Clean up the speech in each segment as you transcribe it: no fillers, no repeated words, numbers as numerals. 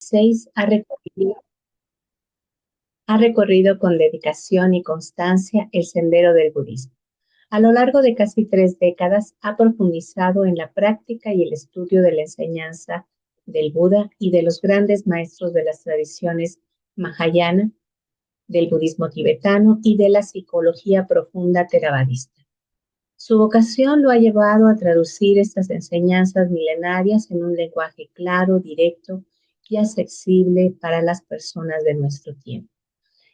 XVI ha recorrido con dedicación y constancia el sendero del budismo. A lo largo de casi 3 décadas ha profundizado en la práctica y el estudio de la enseñanza del Buda y de los grandes maestros de las tradiciones Mahayana, del budismo tibetano y de la psicología profunda theravadista. Su vocación lo ha llevado a traducir estas enseñanzas milenarias en un lenguaje claro, directo y accesible para las personas de nuestro tiempo.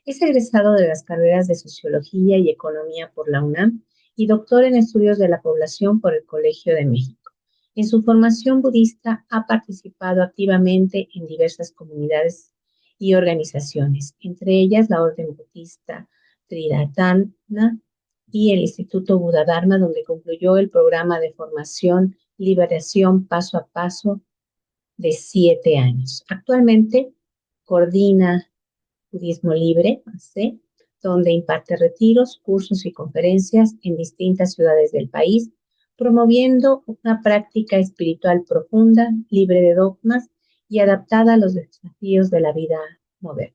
Es egresado de las carreras de Sociología y Economía por la UNAM y doctor en Estudios de la Población por el Colegio de México. En su formación budista ha participado activamente en diversas comunidades y organizaciones, entre ellas la Orden Budista Triratana y el Instituto Buda Dharma, donde concluyó el programa de formación Liberación Paso a Paso de 7 años. Actualmente coordina Budismo Libre, AC, donde imparte retiros, cursos y conferencias en distintas ciudades del país, promoviendo una práctica espiritual profunda, libre de dogmas y adaptada a los desafíos de la vida moderna.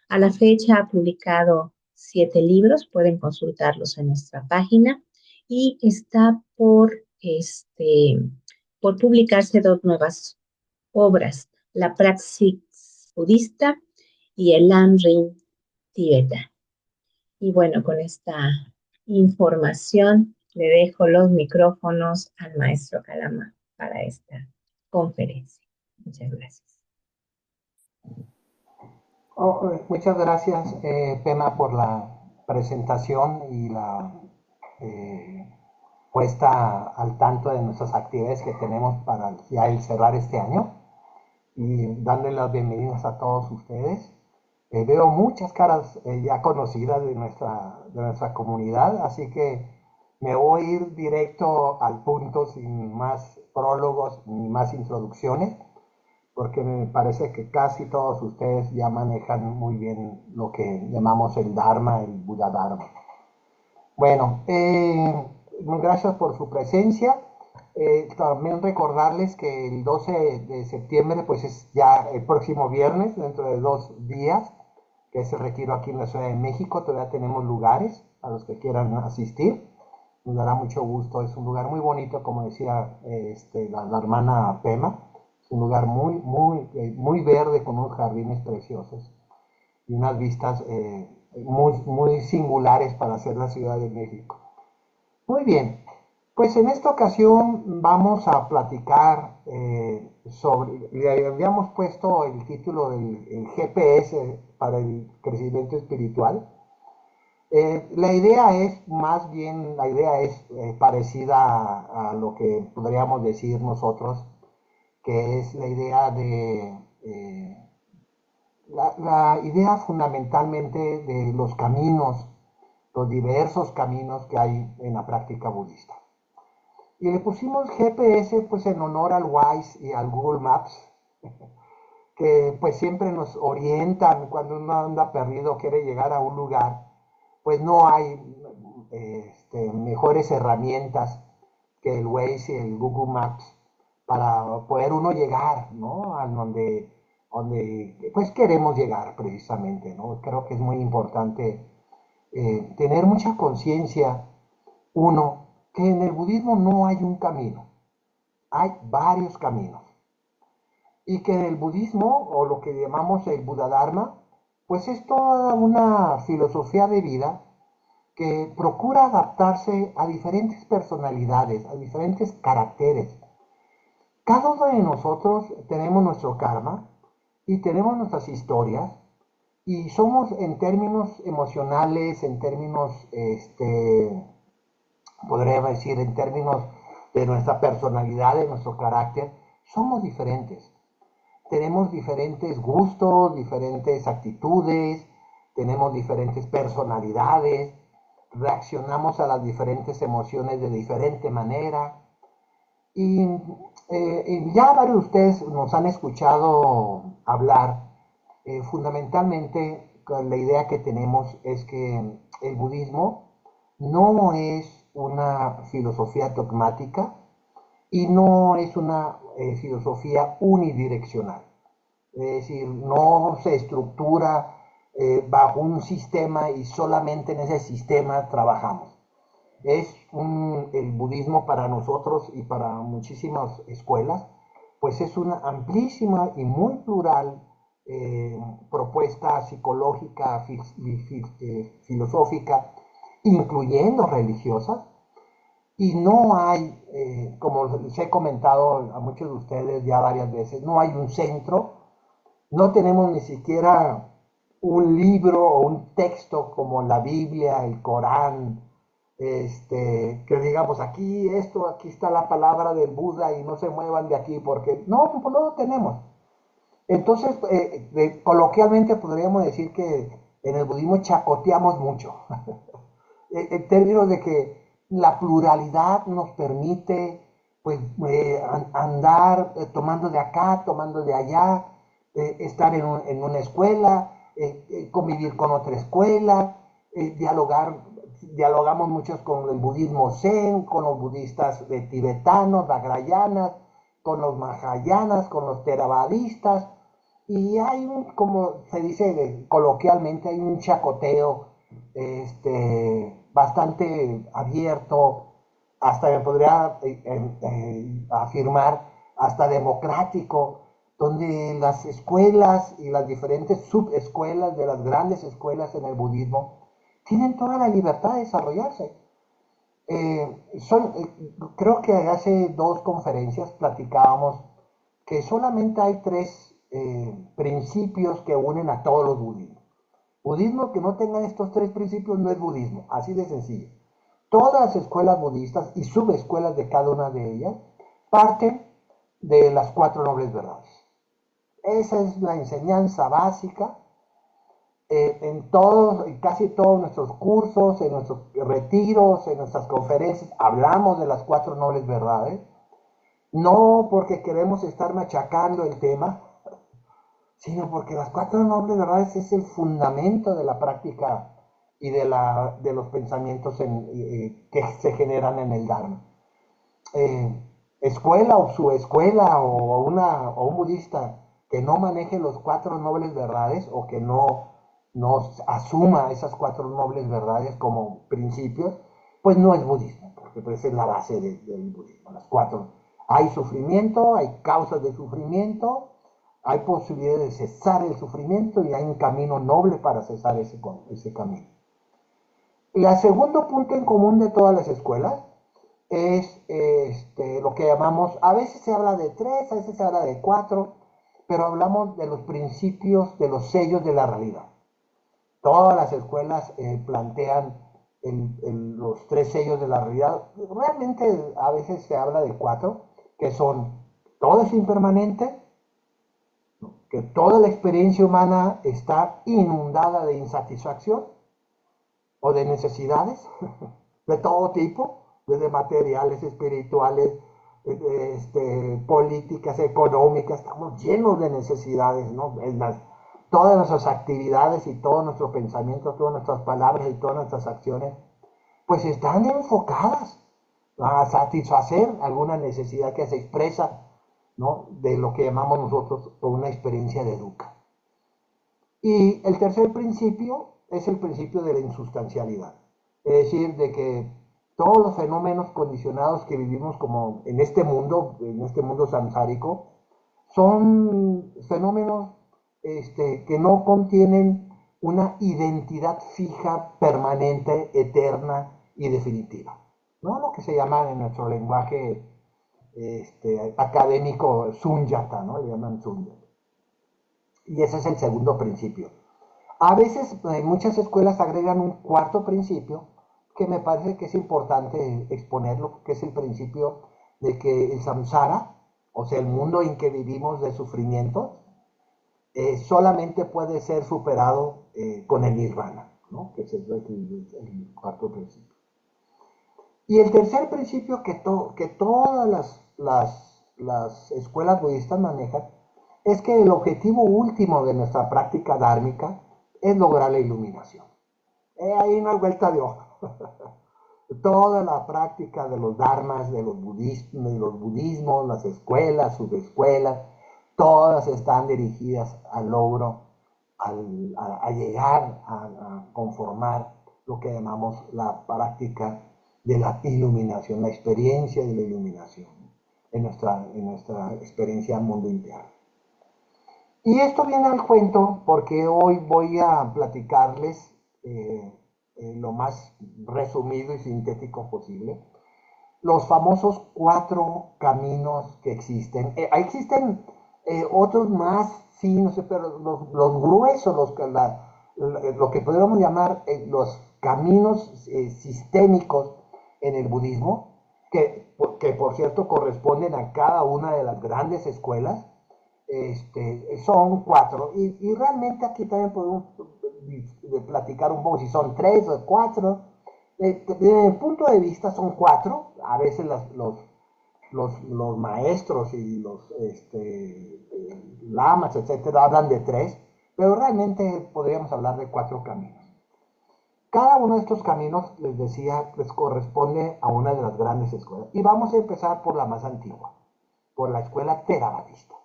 A la fecha ha publicado 7 libros, pueden consultarlos en nuestra página, y está por publicarse 2 nuevas obras, La Praxis Budista y el Lamrim Tibeta. Y bueno, con esta información le dejo los micrófonos al maestro Calama para esta conferencia. Muchas gracias. Muchas gracias, Pema, por la presentación y la puesta al tanto de nuestras actividades que tenemos para ya el cerrar este año, y darle las bienvenidas a todos ustedes. Veo muchas caras ya conocidas de nuestra comunidad, así que me voy a ir directo al punto sin más prólogos ni más introducciones, porque me parece que casi todos ustedes ya manejan muy bien lo que llamamos el Dharma, el Buda Dharma. Bueno, gracias por su presencia. También recordarles que el 12 de septiembre, pues es ya el próximo viernes, dentro de 2 días, que es el retiro aquí en la Ciudad de México. Todavía tenemos lugares a los que quieran asistir. Nos dará mucho gusto. Es un lugar muy bonito, como decía la hermana Pema. Es un lugar muy verde, con unos jardines preciosos y unas vistas muy singulares para ser la Ciudad de México. Muy bien, pues en esta ocasión vamos a platicar le habíamos puesto el título del GPS para el crecimiento espiritual. La idea es parecida a lo que podríamos decir nosotros, que es la idea la idea fundamentalmente de los caminos, los diversos caminos que hay en la práctica budista. Y le pusimos GPS pues en honor al Waze y al Google Maps, que pues siempre nos orientan cuando uno anda perdido, quiere llegar a un lugar. Pues no hay mejores herramientas que el Waze y el Google Maps para poder uno llegar, ¿no? A donde pues queremos llegar precisamente, ¿no? Creo que es muy importante tener mucha conciencia, uno, que en el budismo no hay un camino, hay varios caminos. Y que en el budismo, o lo que llamamos el Buda Dharma, pues es toda una filosofía de vida que procura adaptarse a diferentes personalidades, a diferentes caracteres. Cada uno de nosotros tenemos nuestro karma y tenemos nuestras historias, y somos, en términos emocionales, en términos, podría decir, en términos de nuestra personalidad, de nuestro carácter, somos diferentes. Tenemos diferentes gustos, diferentes actitudes, tenemos diferentes personalidades, reaccionamos a las diferentes emociones de diferente manera. Y ya varios de ustedes nos han escuchado hablar. Fundamentalmente, la idea que tenemos es que el budismo no es una filosofía dogmática y no es una filosofía unidireccional. Es decir, no se estructura bajo un sistema y solamente en ese sistema trabajamos. El budismo para nosotros y para muchísimas escuelas, pues es una amplísima y muy plural eh, propuesta psicológica, filosófica, incluyendo religiosas, y no hay, como les he comentado a muchos de ustedes ya varias veces, no hay un centro, no tenemos ni siquiera un libro o un texto como la Biblia, el Corán, que digamos aquí esto, aquí está la palabra del Buda y no se muevan de aquí porque no, pues no lo tenemos. Entonces, coloquialmente podríamos decir que en el budismo chacoteamos mucho, en términos de que la pluralidad nos permite pues andar tomando de acá, tomando de allá, estar en una escuela, convivir con otra escuela, dialogamos muchos con el budismo zen, con los budistas tibetanos, vajrayanas, con los mahayanas, con los theravadistas, y hay como se dice coloquialmente, hay un chacoteo bastante abierto, hasta me podría afirmar, hasta democrático, donde las escuelas y las diferentes subescuelas de las grandes escuelas en el budismo tienen toda la libertad de desarrollarse. Creo que hace dos conferencias platicábamos que solamente hay tres principios que unen a todos los budismos. Budismo que no tenga estos tres principios no es budismo, así de sencillo. Todas las escuelas budistas y subescuelas de cada una de ellas parten de las cuatro nobles verdades. Esa es la enseñanza básica en casi todos nuestros cursos, en nuestros retiros, en nuestras conferencias, hablamos de las cuatro nobles verdades, no porque queremos estar machacando el tema, sino porque las cuatro nobles verdades es el fundamento de la práctica y de los pensamientos que se generan en el Dharma. Escuela o subescuela o un budista que no maneje los cuatro nobles verdades o que no asuma esas cuatro nobles verdades como principios, pues no es budismo, porque pues es la base del budismo. Las cuatro. Hay sufrimiento, hay causas de sufrimiento, hay posibilidad de cesar el sufrimiento y hay un camino noble para cesar ese camino. El segundo punto en común de todas las escuelas es lo que llamamos, a veces se habla de tres, a veces se habla de cuatro, pero hablamos de los principios, de los sellos de la realidad. Todas las escuelas plantean los tres sellos de la realidad. Realmente a veces se habla de cuatro, que son todo es impermanente, que toda la experiencia humana está inundada de insatisfacción o de necesidades de todo tipo, desde materiales, espirituales, políticas, económicas, estamos llenos de necesidades, ¿no? Todas nuestras actividades y todo nuestro pensamiento, todas nuestras palabras y todas nuestras acciones, pues están enfocadas a satisfacer alguna necesidad que se expresa, ¿no? De lo que llamamos nosotros una experiencia de dukkha. Y el tercer principio es el principio de la insustancialidad, es decir, de que todos los fenómenos condicionados que vivimos como en este mundo samsárico, son fenómenos que no contienen una identidad fija, permanente, eterna y definitiva. ¿No? Lo que se llama en nuestro lenguaje académico sunyata, ¿no? Le llaman sunyata. Y ese es el segundo principio. A veces muchas escuelas agregan un cuarto principio que me parece que es importante exponerlo, que es el principio de que el samsara, o sea, el mundo en que vivimos de sufrimiento, solamente puede ser superado con el nirvana, ¿no? Que es el cuarto principio. Y el tercer principio que todas las escuelas budistas manejan es que el objetivo último de nuestra práctica dármica es lograr la iluminación. Ahí no hay vuelta de hoja. Toda la práctica de los dharmas, de los budismos, las escuelas, subescuelas, todas están dirigidas al logro, a llegar a conformar lo que llamamos la práctica de la iluminación, la experiencia de la iluminación en nuestra experiencia mundo interno. Y esto viene al cuento porque hoy voy a platicarles lo más resumido y sintético posible los famosos 4 caminos que existen. Existen otros más, sí, no sé, pero los gruesos, lo que podríamos llamar los caminos sistémicos en el budismo, que por cierto corresponden a cada una de las grandes escuelas, son 4. Y realmente aquí también podemos platicar un poco si son 3 o 4. Desde mi punto de vista son 4. A veces los maestros y los lamas, etcétera, hablan de 3, pero realmente podríamos hablar de 4 caminos. Cada uno de estos caminos, les decía, les corresponde a una de las grandes escuelas. Y vamos a empezar por la más antigua, por la escuela theravadista.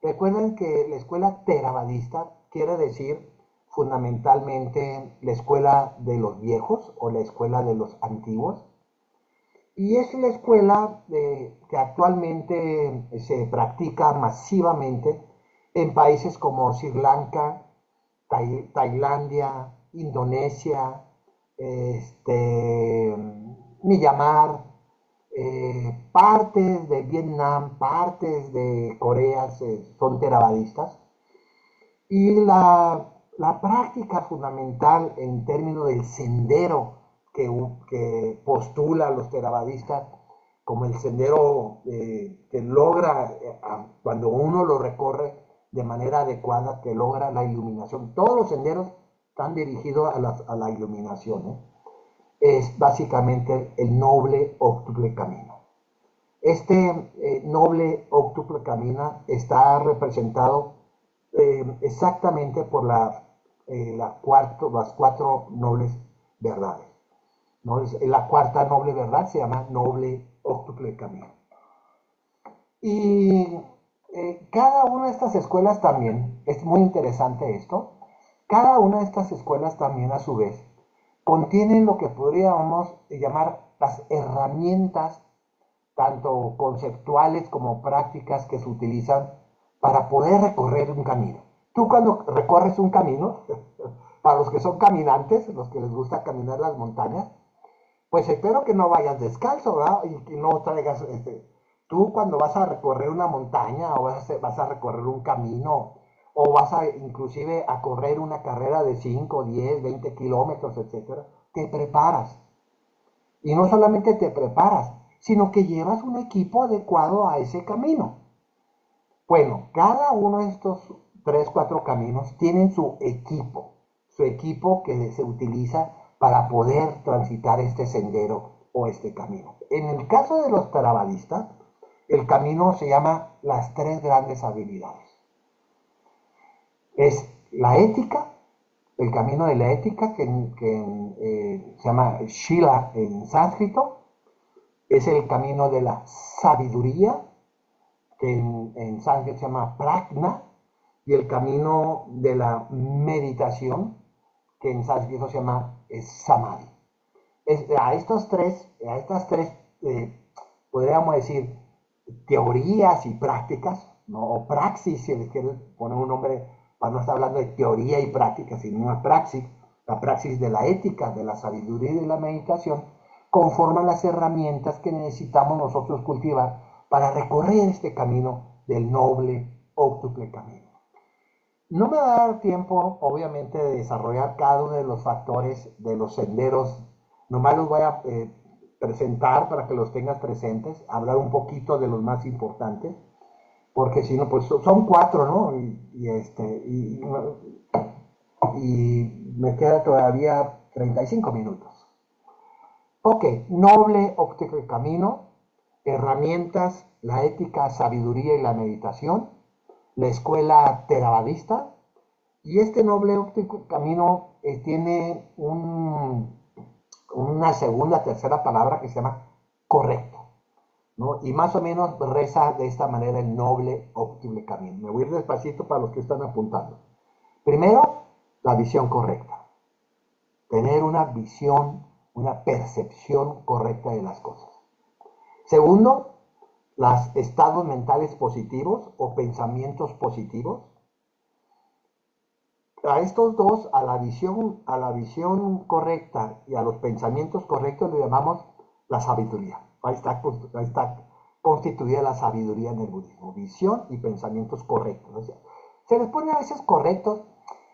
Recuerden que la escuela theravadista quiere decir fundamentalmente la escuela de los viejos o la escuela de los antiguos. Y es la escuela que actualmente se practica masivamente en países como Sri Lanka, Tailandia, Indonesia, Myanmar, partes de Vietnam, partes de Corea son theravadistas. Y la práctica fundamental en términos del sendero que postula los theravadistas como el sendero que logra, cuando uno lo recorre de manera adecuada, que logra la iluminación. Todos los senderos están dirigidos a la iluminación, ¿eh? Es básicamente el noble óctuple camino. Este noble óctuple camino está representado exactamente por las 4 nobles verdades. ¿No? La 4ª noble verdad se llama noble óctuple camino. Y cada una de estas escuelas también, es muy interesante esto, cada una de estas escuelas también a su vez contienen lo que podríamos llamar las herramientas, tanto conceptuales como prácticas, que se utilizan para poder recorrer un camino. Tú cuando recorres un camino, para los que son caminantes, los que les gusta caminar las montañas, pues espero que no vayas descalzo, ¿verdad? Y que no traigas, tú cuando vas a recorrer una montaña o vas a recorrer un camino o vas a inclusive a correr una carrera de 5, 10, 20 kilómetros, etcétera, te preparas. Y no solamente te preparas, sino que llevas un equipo adecuado a ese camino. Bueno, cada uno de estos 3, 4 caminos tienen su equipo que se utiliza para poder transitar este sendero o este camino. En el caso de los theravadistas, el camino se llama las 3 grandes habilidades. Es la ética, el camino de la ética, que se llama Shila en sánscrito. Es el camino de la sabiduría, que en sánscrito se llama prajna, y el camino de la meditación, que en sánscrito se llama samadhi. A estas tres podríamos decir, teorías y prácticas, ¿no? O praxis, si les quiero poner un nombre, para no estar hablando de teoría y práctica, sino una praxis, la praxis de la ética, de la sabiduría y de la meditación, conforman las herramientas que necesitamos nosotros cultivar para recorrer este camino del noble óctuple camino. No me va a dar tiempo, obviamente, de desarrollar cada uno de los factores de los senderos. Nomás los voy a presentar para que los tengas presentes, hablar un poquito de los más importantes, porque si no, pues son 4, ¿no? Y me queda todavía 35 minutos. Ok, noble óptico camino, herramientas, la ética, sabiduría y la meditación, la escuela theravadista, y este noble óptico camino tiene una segunda, tercera palabra que se llama correcto. ¿no? Y más o menos reza de esta manera el noble óptimo camino. Me voy a ir despacito para los que están apuntando. Primero, la visión correcta. Tener una visión, una percepción correcta de las cosas. Segundo, los estados mentales positivos o pensamientos positivos. A estos dos, a la visión correcta y a los pensamientos correctos le llamamos la sabiduría. Ahí está constituida la sabiduría en el budismo. Visión y pensamientos correctos. O sea, se les pone a veces correctos.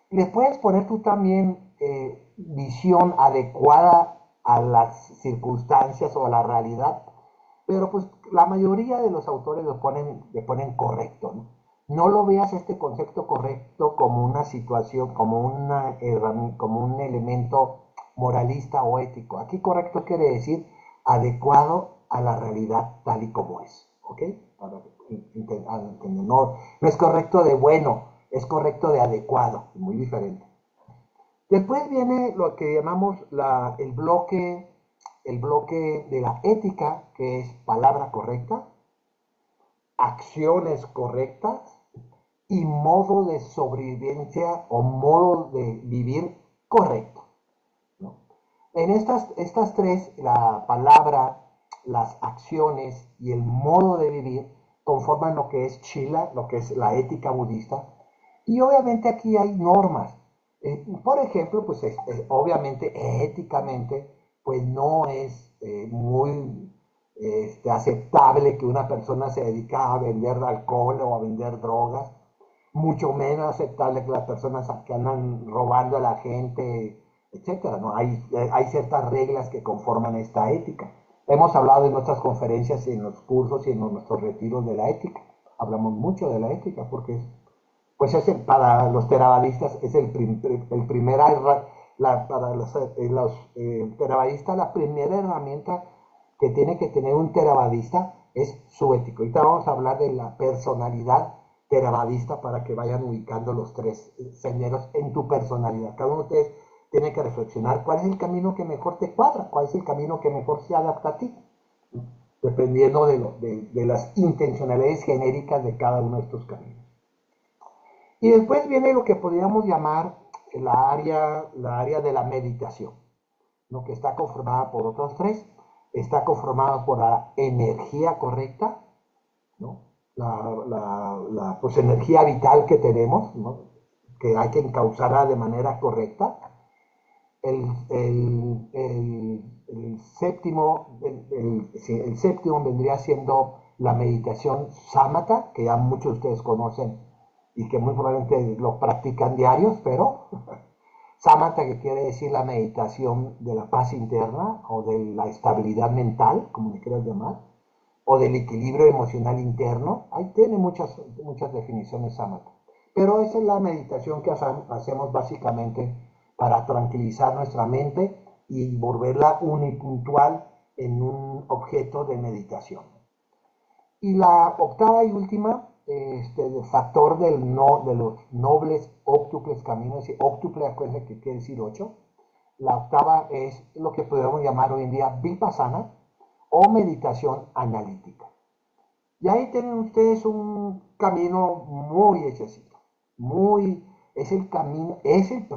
Les puedes poner tú también visión adecuada a las circunstancias o a la realidad, pero pues la mayoría de los autores le ponen correcto, ¿no? No lo veas este concepto correcto como una situación, como un elemento moralista o ético. Aquí correcto quiere decir adecuado a la realidad tal y como es, ¿ok? Para entender. No, no es correcto de bueno, es correcto de adecuado, muy diferente. Después viene lo que llamamos el bloque de la ética, que es palabra correcta, acciones correctas y modo de sobrevivencia o modo de vivir correcto, ¿no? En estas tres, la palabra, las acciones y el modo de vivir conforman lo que es Chila, lo que es la ética budista. Y obviamente aquí hay normas. Por ejemplo, pues obviamente éticamente, pues no es muy aceptable que una persona se dedique a vender alcohol o a vender drogas, mucho menos aceptable que las personas que andan robando a la gente, etcétera, ¿no? Hay ciertas reglas que conforman esta ética. Hemos hablado en nuestras conferencias, en los cursos y en nuestros retiros de la ética. Hablamos mucho de la ética porque pues para los terabadistas es el primer, para los terabadistas la primera herramienta que tiene que tener un terabadista es su ético. Ahorita vamos a hablar de la personalidad terabadista para que vayan ubicando los tres senderos en tu personalidad. Cada uno de ustedes tiene que reflexionar cuál es el camino que mejor te cuadra, cuál es el camino que mejor se adapta a ti, dependiendo de las intencionalidades genéricas de cada uno de estos caminos. Y después viene lo que podríamos llamar la área de la meditación, ¿no? Que está conformada por otros tres. Está conformada por la energía correcta, ¿no? Pues, energía vital que tenemos, ¿no? Que hay que encauzarla de manera correcta. El séptimo, el séptimo vendría siendo la meditación samatha, que ya muchos de ustedes conocen y que muy probablemente lo practican diarios, pero samatha, que quiere decir la meditación de la paz interna o de la estabilidad mental, como le quieras llamar, o del equilibrio emocional interno. Ahí tiene muchas definiciones samatha. Pero esa es la meditación que hacemos básicamente para tranquilizar nuestra mente y volverla unipuntual en un objeto de meditación. Y la octava y última, el factor de los nobles óptuples caminos, y óptuple, acuérdense que quiere decir 8. La octava es lo que podemos llamar hoy en día vipassana o meditación analítica. Y ahí tienen ustedes un camino muy hechecito,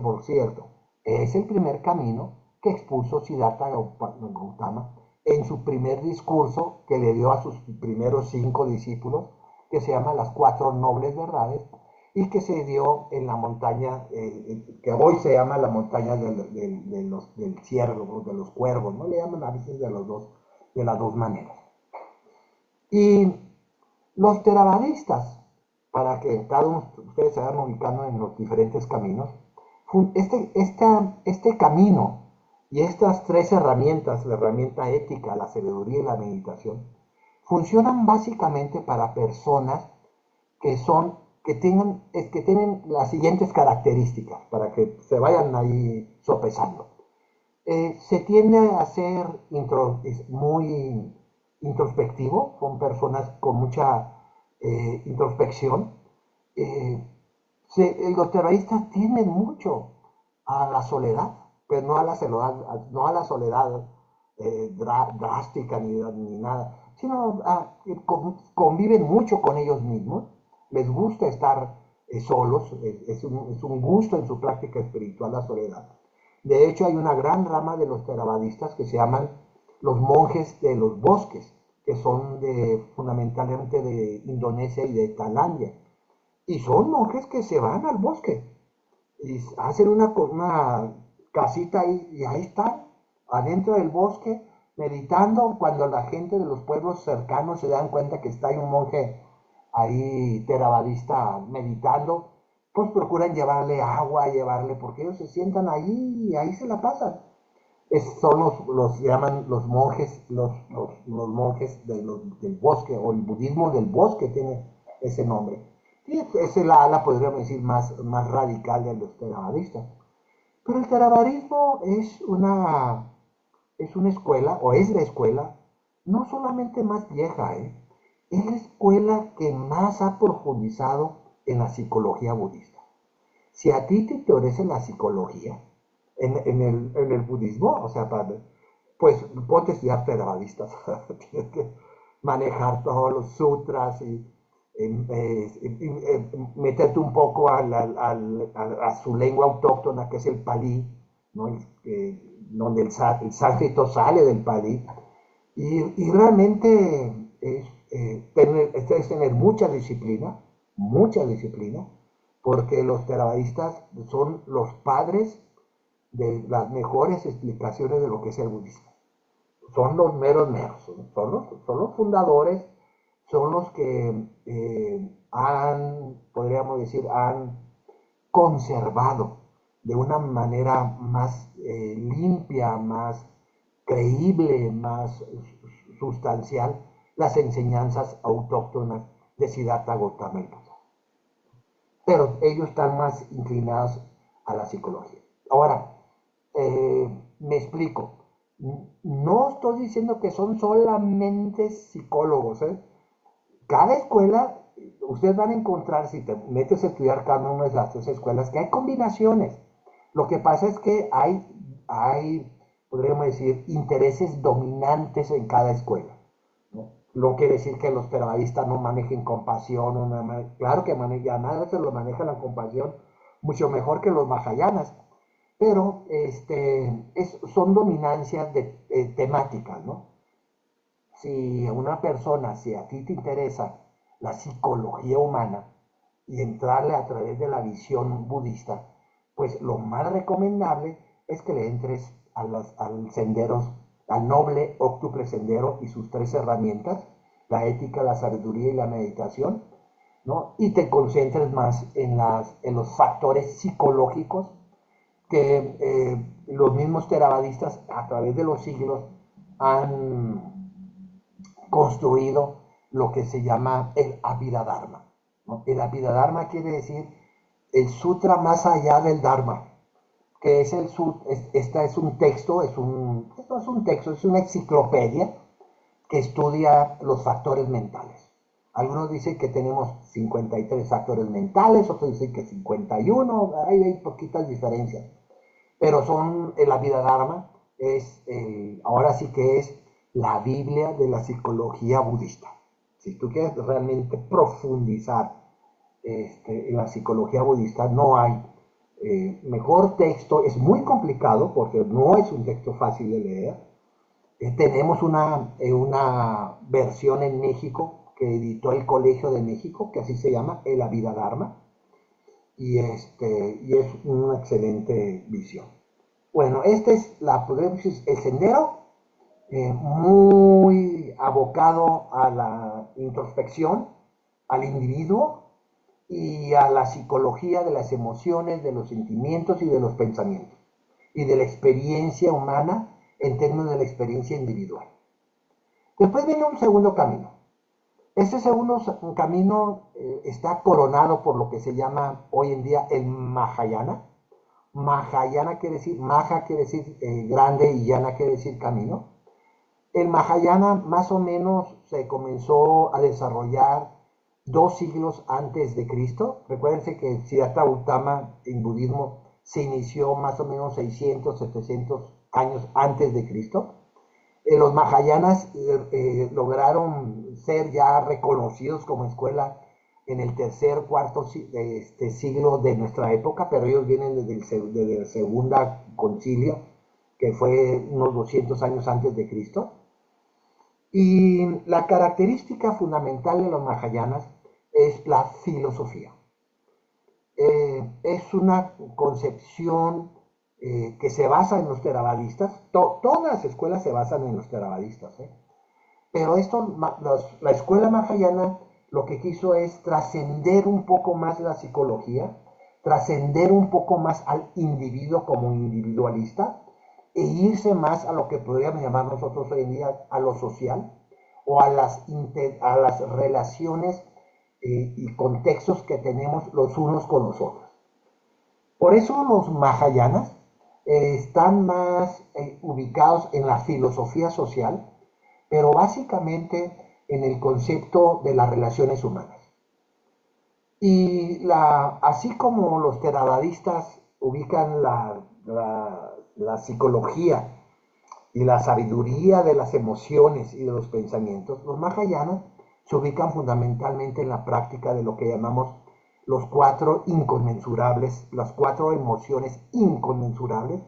por cierto, es el primer camino que expuso Siddhartha Gautama en su primer discurso que le dio a sus primeros 5 discípulos, que se llama Las Cuatro Nobles Verdades, y que se dio en la montaña, que hoy se llama la montaña del ciervo, de los cuervos, ¿no? Le llaman a veces de las dos maneras. Y los theravadistas, para que cada uno de ustedes se vayan ubicando en los diferentes caminos, este camino y estas tres herramientas, la herramienta ética, la sabiduría y la meditación, funcionan básicamente para personas que tienen las siguientes características, para que se vayan ahí sopesando. Se tiende a ser muy introspectivo, son personas con mucha introspección. Eh, los terroristas tienden mucho a la soledad, pero no a la soledad, drástica ni nada, sino conviven mucho con ellos mismos, les gusta estar solos, es un gusto en su práctica espiritual la soledad. De hecho, hay una gran rama de los theravadistas que se llaman los monjes de los bosques, que son fundamentalmente de Indonesia y de Tailandia. Y son monjes que se van al bosque y hacen una casita ahí y ahí están, adentro del bosque, meditando. Cuando la gente de los pueblos cercanos se dan cuenta que está ahí un monje ahí theravadista meditando, pues procuran llevarle agua, llevarle, porque ellos se sientan ahí y ahí se la pasan. Son los llaman los monjes, los monjes del bosque, o el budismo del bosque tiene ese nombre. Y es el ala, podríamos decir, más radical de los theravadistas. Pero el theravadismo es una escuela, o es la escuela, no solamente más vieja, es la escuela que más ha profundizado en la psicología budista. Si a ti te interesa la psicología, en el budismo, o sea, pues ponte a estudiar theravadistas, tienes que manejar todos los sutras y meterte un poco a su lengua autóctona, que es el palí, ¿no? Donde el sánscrito sale del palí, y realmente es tener mucha disciplina, porque los theravadistas son los padres de las mejores explicaciones de lo que es el budismo. Son los meros, son los fundadores, son los que podríamos decir, han conservado de una manera más limpia, más creíble, más sustancial las enseñanzas autóctonas de Siddhartha Gautama y Buda. Pero ellos están más inclinados a la psicología. Ahora, me explico. No estoy diciendo que son solamente psicólogos. Cada escuela, ustedes van a encontrar, si te metes a estudiar cada una de las tres escuelas, que hay combinaciones. Lo que pasa es que hay podríamos decir, intereses dominantes en cada escuela, ¿no? No quiere decir que los theravadistas no manejen compasión, claro que manejan, a veces lo manejan la compasión mucho mejor que los mahayanas, pero son dominancias temáticas, ¿no? Si a ti te interesa la psicología humana y entrarle a través de la visión budista, pues lo más recomendable es que le entres al noble óctuple sendero y sus tres herramientas, la ética, la sabiduría y la meditación, ¿no? Y te concentres más en los factores psicológicos que los mismos theravadistas a través de los siglos han construido lo que se llama el Abhidharma, ¿no? El Abhidharma quiere decir el sutra más allá del Dharma, que es es un texto, no es un texto, es una enciclopedia que estudia los factores mentales. Algunos dicen que tenemos 53 factores mentales, otros dicen que 51, hay poquitas diferencias. Pero la vida dharma ahora sí que es la Biblia de la psicología budista. Si tú quieres realmente profundizar en la psicología budista, no hay mejor texto. Es muy complicado porque no es un texto fácil de leer. Tenemos una versión en México que editó el Colegio de México, que así se llama, El Abhidharma, y es una excelente visión. Bueno, este es el sendero, muy abocado a la introspección, al individuo y a la psicología de las emociones, de los sentimientos y de los pensamientos, y de la experiencia humana en términos de la experiencia individual. Después viene un segundo camino. Este segundo camino está coronado por lo que se llama hoy en día el Mahayana. Mahayana quiere decir, Maha quiere decir grande y Yana quiere decir camino. El Mahayana más o menos se comenzó a desarrollar 2 siglos antes de Cristo. Recuérdense que Siddhartha Gautama en budismo se inició más o menos 600, 700 años antes de Cristo. Los Mahayanas lograron ser ya reconocidos como escuela en el tercer, cuarto siglo de nuestra época, pero ellos vienen desde el segundo concilio, que fue unos 200 años antes de Cristo. Y la característica fundamental de los Mahayanas es la filosofía. Es una concepción que se basa en los theravadistas. Todas las escuelas se basan en los theravadistas, pero la escuela mahayana lo que quiso es trascender un poco más la psicología, trascender un poco más al individuo como individualista e irse más a lo que podríamos llamar nosotros hoy en día a lo social o a las relaciones y contextos que tenemos los unos con los otros. Por eso los Mahayanas están más ubicados en la filosofía social, pero básicamente en el concepto de las relaciones humanas. Y así como los theravadistas ubican la psicología y la sabiduría de las emociones y de los pensamientos, los Mahayanas se ubican fundamentalmente en la práctica de lo que llamamos los cuatro inconmensurables, las cuatro emociones inconmensurables,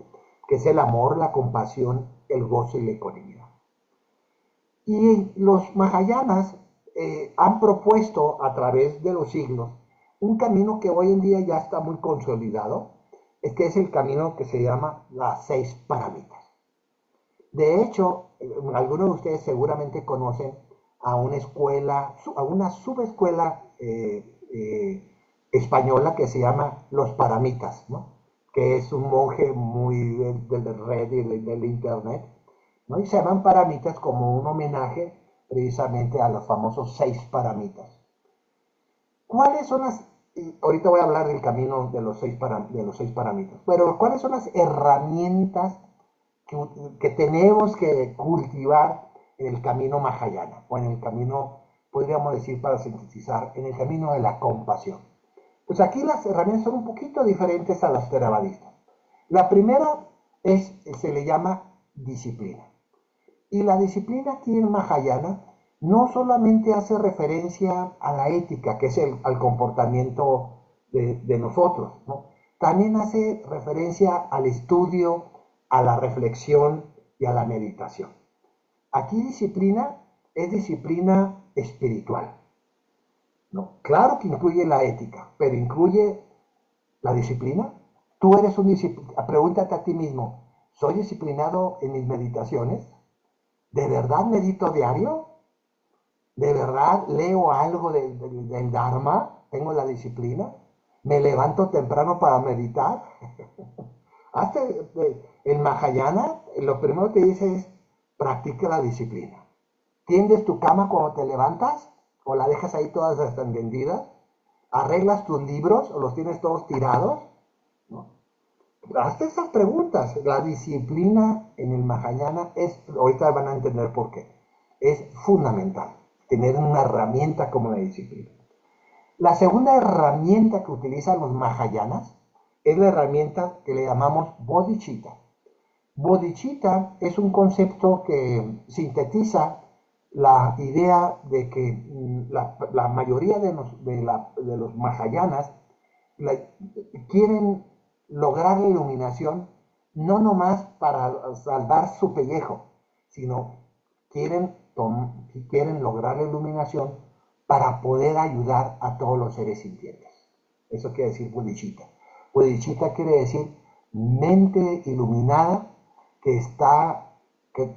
que es el amor, la compasión, el gozo y la ecuanimidad. Y los Mahayanas han propuesto a través de los siglos un camino que hoy en día ya está muy consolidado, que es el camino que se llama las 6 paramitas. De hecho, algunos de ustedes seguramente conocen a una escuela, a una subescuela española que se llama Los Paramitas, ¿no? Que es un monje muy del red y del internet, ¿no? Y se llaman paramitas como un homenaje precisamente a los famosos 6 paramitas. ¿Cuáles son las... Ahorita voy a hablar del camino de los 6 paramitas, pero ¿cuáles son las herramientas que tenemos que cultivar en el camino Mahayana, o en el camino, podríamos decir para sintetizar, en el camino de la compasión? Pues aquí las herramientas son un poquito diferentes a las theravadistas. La primera se le llama disciplina. Y la disciplina aquí en Mahayana no solamente hace referencia a la ética, que es al comportamiento de nosotros, ¿no? También hace referencia al estudio, a la reflexión y a la meditación. Aquí disciplina es disciplina espiritual, ¿no? Claro que incluye la ética, pero incluye la disciplina. Tú eres un disciplinado. Pregúntate a ti mismo, ¿soy disciplinado en mis meditaciones? ¿De verdad medito diario? ¿De verdad leo algo del Dharma? ¿Tengo la disciplina? ¿Me levanto temprano para meditar? El Mahayana, lo primero que dice es, practica la disciplina. ¿Tiendes tu cama cuando te levantas? ¿O la dejas ahí todas extendidas? ¿Arreglas tus libros o los tienes todos tirados? ¿No? Hazte esas preguntas. La disciplina en el Mahayana ahorita van a entender por qué, es fundamental tener una herramienta como la disciplina. La segunda herramienta que utilizan los Mahayanas es la herramienta que le llamamos bodhicitta. Bodhicitta es un concepto que sintetiza la idea de que la mayoría de los Mahayanas quieren lograr la iluminación no nomás para salvar su pellejo, sino quieren lograr la iluminación para poder ayudar a todos los seres sintientes. Eso quiere decir bodhicitta. Bodhicitta quiere decir mente iluminada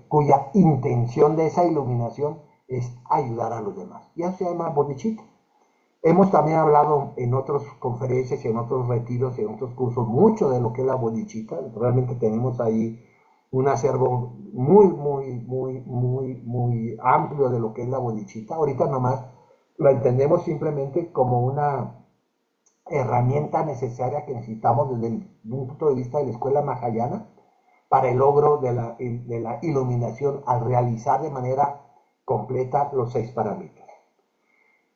cuya intención de esa iluminación es ayudar a los demás. Y eso se llama bodhicitta. Hemos también hablado en otras conferencias, en otros retiros, en otros cursos, mucho de lo que es la bodhicitta. Realmente tenemos ahí un acervo muy amplio de lo que es la bodhicitta. Ahorita nomás la entendemos simplemente como una herramienta necesaria que necesitamos desde un punto de vista de la escuela mahayana para el logro de la iluminación al realizar de manera completa los 6 parámetros.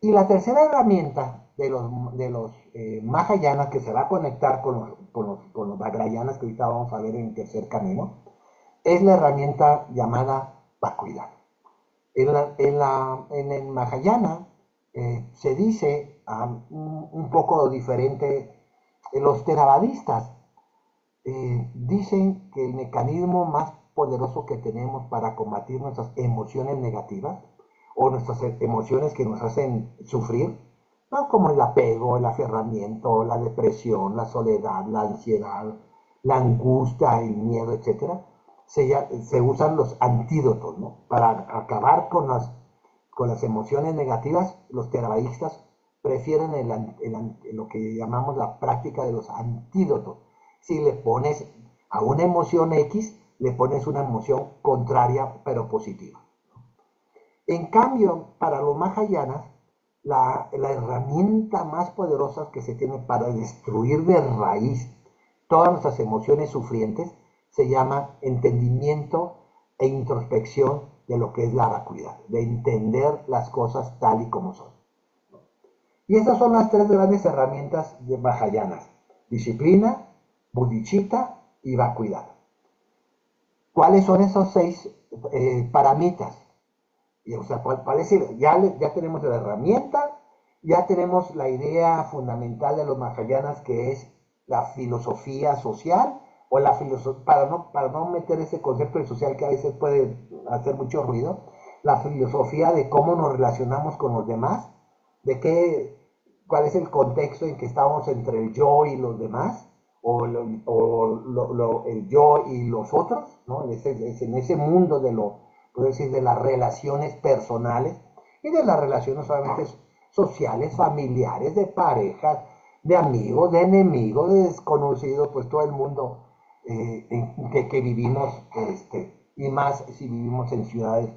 Y la tercera herramienta de los Mahayanas, que se va a conectar con los Vajrayanas, que ahorita vamos a ver en el tercer camino, es la herramienta llamada vacuidad. En el Mahayana se dice un poco diferente. Los theravadistas dicen que el mecanismo más poderoso que tenemos para combatir nuestras emociones negativas o nuestras emociones que nos hacen sufrir, ¿no? Como el apego, el aferramiento, la depresión, la soledad, la ansiedad, la angustia, el miedo, etcétera, se usan los antídotos, ¿no? Para acabar con las emociones negativas. Los terapistas prefieren lo que llamamos la práctica de los antídotos. Si le pones a una emoción X, le pones una emoción contraria pero positiva. En cambio, para los Mahayanas, la herramienta más poderosa que se tiene para destruir de raíz todas nuestras emociones sufrientes se llama entendimiento e introspección de lo que es la vacuidad, de entender las cosas tal y como son. Y esas son las tres grandes herramientas de Mahayanas: disciplina, bodhicitta y vacuidad. ¿Cuáles son esos 6 paramitas? Y, o sea, ya tenemos la herramienta, ya tenemos la idea fundamental de los Mahayanas, que es la filosofía social, o la filosofía, para no meter ese concepto de social que a veces puede hacer mucho ruido, la filosofía de cómo nos relacionamos con los demás, cuál es el contexto en que estamos entre el yo y los demás, el yo y los otros, ¿no? En ese mundo puedo decir, de las relaciones personales y de las relaciones solamente sociales, familiares, de parejas, de amigos, de enemigos, de desconocidos, pues todo el mundo que vivimos, y más si vivimos en ciudades,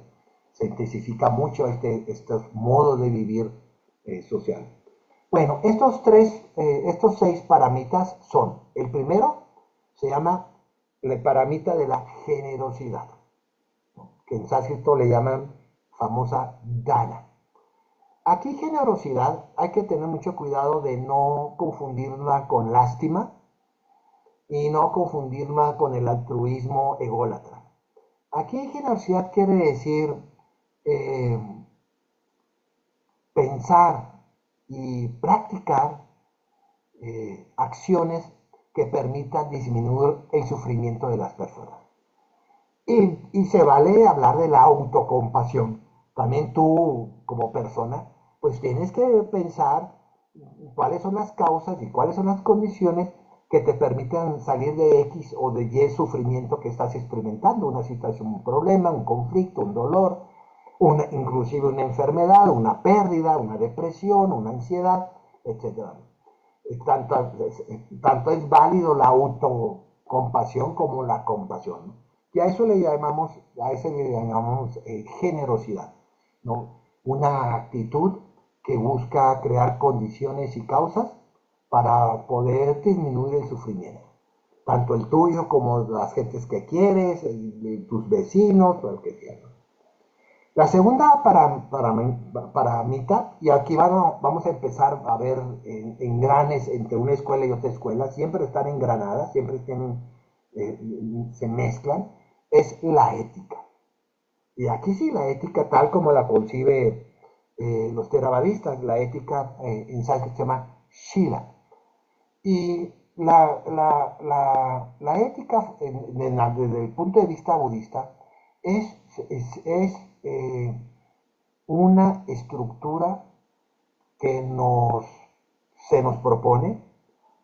se intensifica mucho estos modos de vivir social. Bueno, estos 6 paramitas son: el primero se llama el paramita de la generosidad, que en sánscrito le llaman famosa dana. Aquí generosidad hay que tener mucho cuidado de no confundirla con lástima y no confundirla con el altruismo ególatra. Aquí generosidad quiere decir eh, pensar y practicar acciones que permitan disminuir el sufrimiento de las personas. Y se vale hablar de la autocompasión. También tú, como persona, pues tienes que pensar cuáles son las causas y cuáles son las condiciones que te permitan salir de X o de Y sufrimiento que estás experimentando, una situación, un problema, un conflicto, un dolor, inclusive una enfermedad, una pérdida, una depresión, una ansiedad, etc. Tanto es válido la autocompasión como la compasión, ¿no? Y a eso le llamamos, generosidad, ¿no? Una actitud que busca crear condiciones y causas para poder disminuir el sufrimiento, tanto el tuyo como las gentes que quieres, tus vecinos o el que sea. La segunda paramita, y aquí vamos a empezar a ver engranes entre una escuela y otra escuela, siempre están engranadas, siempre se mezclan, es la ética. Y aquí sí, la ética tal como la concibe los theravadistas, la ética en sánscrito se llama shila. Y la ética, desde el punto de vista budista, es una estructura que se nos propone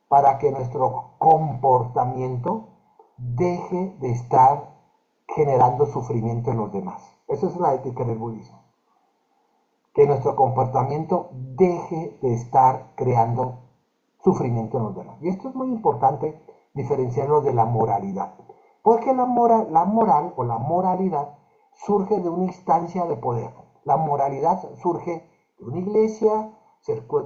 para que nuestro comportamiento deje de estar generando sufrimiento en los demás. Esa es la ética del budismo. Que nuestro comportamiento deje de estar creando sufrimiento en los demás. Y esto es muy importante diferenciarlo de la moralidad. Porque la moral o la moralidad surge de una instancia de poder. La moralidad surge de una iglesia,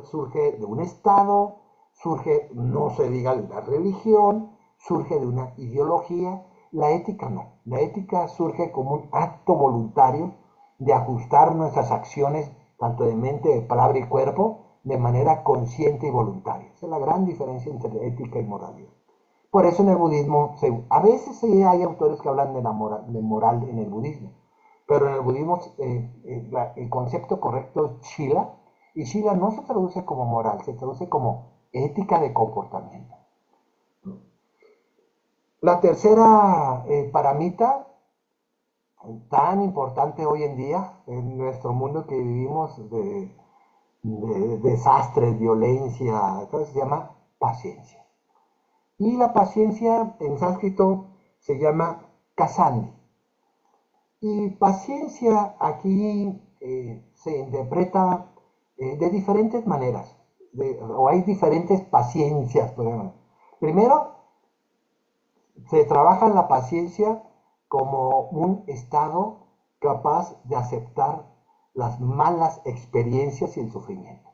surge de un estado, surge, no se diga, de una religión, surge de una ideología. La ética no. La ética surge como un acto voluntario de ajustar nuestras acciones, tanto de mente, de palabra y cuerpo, de manera consciente y voluntaria. Esa es la gran diferencia entre ética y moralidad. Por eso en el budismo, a veces sí hay autores que hablan de moral en el budismo, pero en el budismo el concepto correcto es shila, y shila no se traduce como moral, se traduce como ética de comportamiento. La tercera paramita, tan importante hoy en día, en nuestro mundo que vivimos de desastres, violencia, entonces se llama paciencia. Y la paciencia en sánscrito se llama kasandi. Y paciencia aquí se interpreta de diferentes maneras, o hay diferentes paciencias. Primero, se trabaja la paciencia como un estado capaz de aceptar las malas experiencias y el sufrimiento.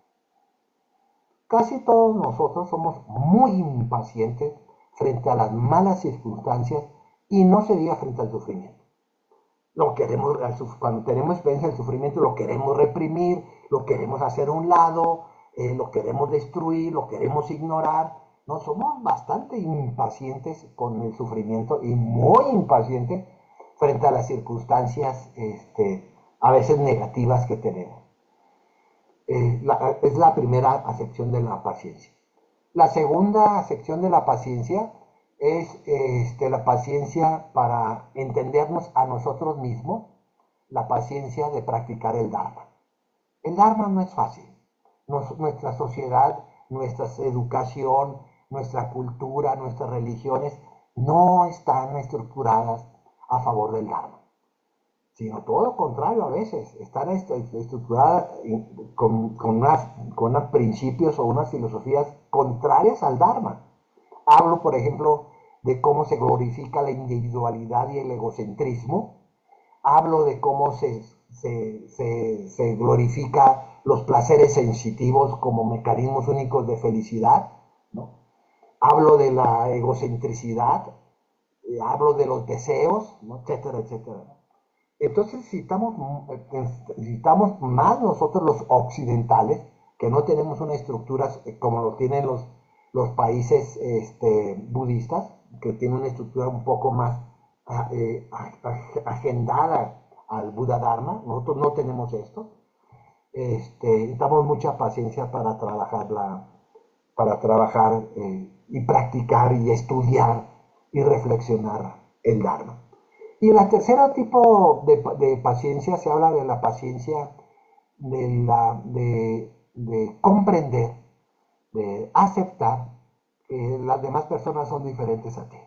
Casi todos nosotros somos muy impacientes frente a las malas circunstancias y no se diga frente al sufrimiento. Lo queremos, cuando tenemos experiencia del sufrimiento, lo queremos reprimir, lo queremos hacer a un lado, lo queremos destruir, lo queremos ignorar. No, somos bastante impacientes con el sufrimiento y muy impacientes frente a las circunstancias a veces negativas que tenemos. Es la primera acepción de la paciencia. La segunda acepción de la paciencia es la paciencia para entendernos a nosotros mismos, la paciencia de practicar el Dharma. El Dharma no es fácil. Nuestra sociedad, nuestra educación, nuestra cultura, nuestras religiones no están estructuradas a favor del Dharma, sino todo lo contrario a veces, están estructuradas con unos principios o unas filosofías contrarias al Dharma. Hablo, por ejemplo, de cómo se glorifica la individualidad y el egocentrismo. Hablo de cómo se glorifica los placeres sensitivos como mecanismos únicos de felicidad, ¿no? Hablo de la egocentricidad, hablo de los deseos, ¿no? Etcétera, etcétera. Entonces necesitamos más nosotros los occidentales, que no tenemos una estructura como lo tienen los países budistas, que tienen una estructura un poco más agendada al Buda Dharma. Nosotros no tenemos esto. Necesitamos mucha paciencia para trabajar y practicar y estudiar y reflexionar el Dharma. Y el tercer tipo de paciencia se habla de la paciencia de comprender, de aceptar que las demás personas son diferentes a ti,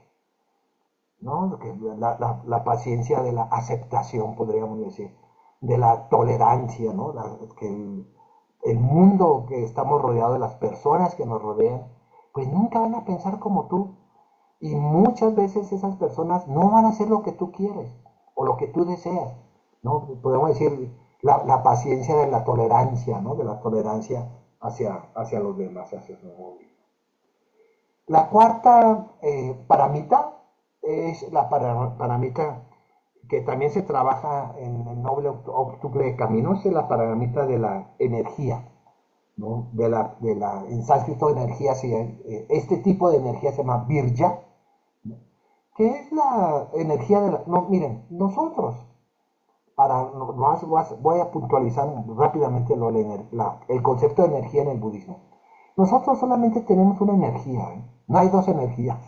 ¿no? La paciencia de la aceptación, podríamos decir, de la tolerancia, ¿no? Que el mundo que estamos rodeados, de las personas que nos rodean, pues nunca van a pensar como tú. Y muchas veces esas personas no van a hacer lo que tú quieres o lo que tú deseas, ¿no? Podemos decir la paciencia de la tolerancia, ¿no? De la tolerancia hacia los demás, hacia su mundo. La cuarta paramita es la paramita que también se trabaja en el noble octuple de caminos, es la paramita de la energía, ¿no? En sánscrito energía, este tipo de energía se llama virya, que es la energía de la... No, miren, nosotros, voy a puntualizar rápidamente el concepto de energía en el budismo. Nosotros solamente tenemos una energía, ¿eh? No hay dos energías,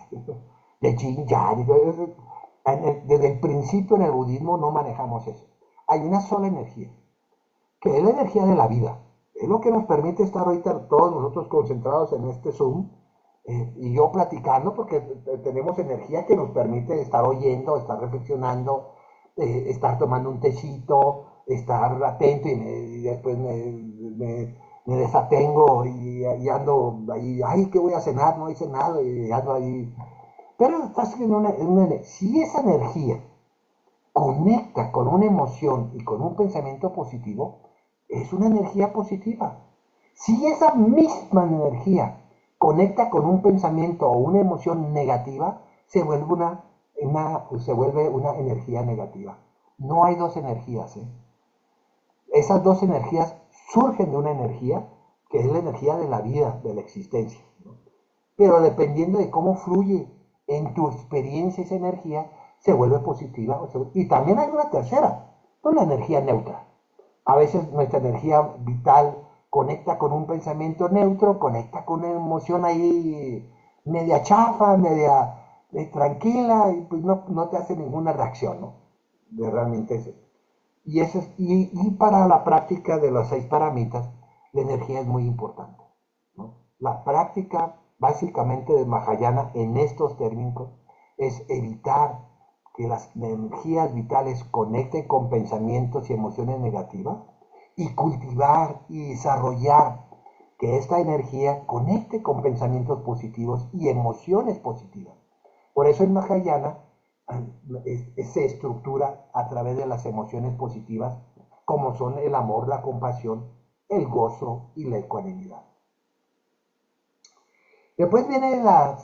de yin, yang. Desde el principio en el budismo no manejamos eso. Hay una sola energía, que es la energía de la vida. Es lo que nos permite estar ahorita todos nosotros concentrados en este Zoom, y yo platicando, porque tenemos energía que nos permite estar oyendo, estar reflexionando, estar tomando un tecito, estar atento y después me desatengo y ando ahí, ay, ¿qué voy a cenar? No hice nada y ando ahí. Pero estás en si esa energía conecta con una emoción y con un pensamiento positivo, es una energía positiva. Si esa misma energía conecta con un pensamiento o una emoción negativa, se vuelve una energía negativa. No hay dos energías, ¿eh? Esas dos energías surgen de una energía que es la energía de la vida, de la existencia, ¿no? Pero dependiendo de cómo fluye en tu experiencia esa energía, se vuelve positiva. Y también hay una tercera, pues la energía neutra. A veces nuestra energía vital conecta con un pensamiento neutro, conecta con una emoción ahí media chafa, media tranquila, y pues no te hace ninguna reacción, ¿no? De realmente eso. Y para la práctica de los 6 paramitas, la energía es muy importante, ¿no? La práctica básicamente de Mahayana en estos términos es evitar que las energías vitales conecten con pensamientos y emociones negativas y cultivar y desarrollar que esta energía conecte con pensamientos positivos y emociones positivas. Por eso en Mahayana se estructura a través de las emociones positivas, como son el amor, la compasión, el gozo y la ecuanimidad. Después viene la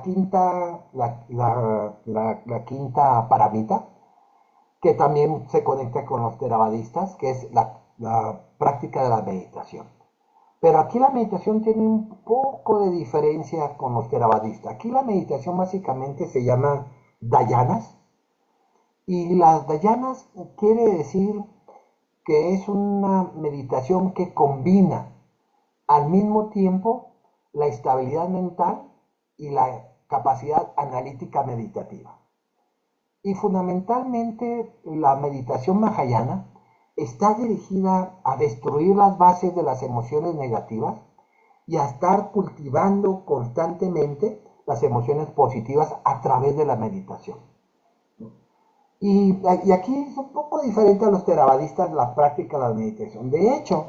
quinta paramita, que también se conecta con los theravadistas, que es la práctica de la meditación. Pero aquí la meditación tiene un poco de diferencia con los theravadistas. Aquí la meditación básicamente se llama dhayanas, y las dhayanas quiere decir que es una meditación que combina al mismo tiempo la estabilidad mental y la capacidad analítica meditativa. Y fundamentalmente la meditación mahayana está dirigida a destruir las bases de las emociones negativas y a estar cultivando constantemente las emociones positivas a través de la meditación. Y aquí es un poco diferente a los theravadistas la práctica de la meditación. De hecho,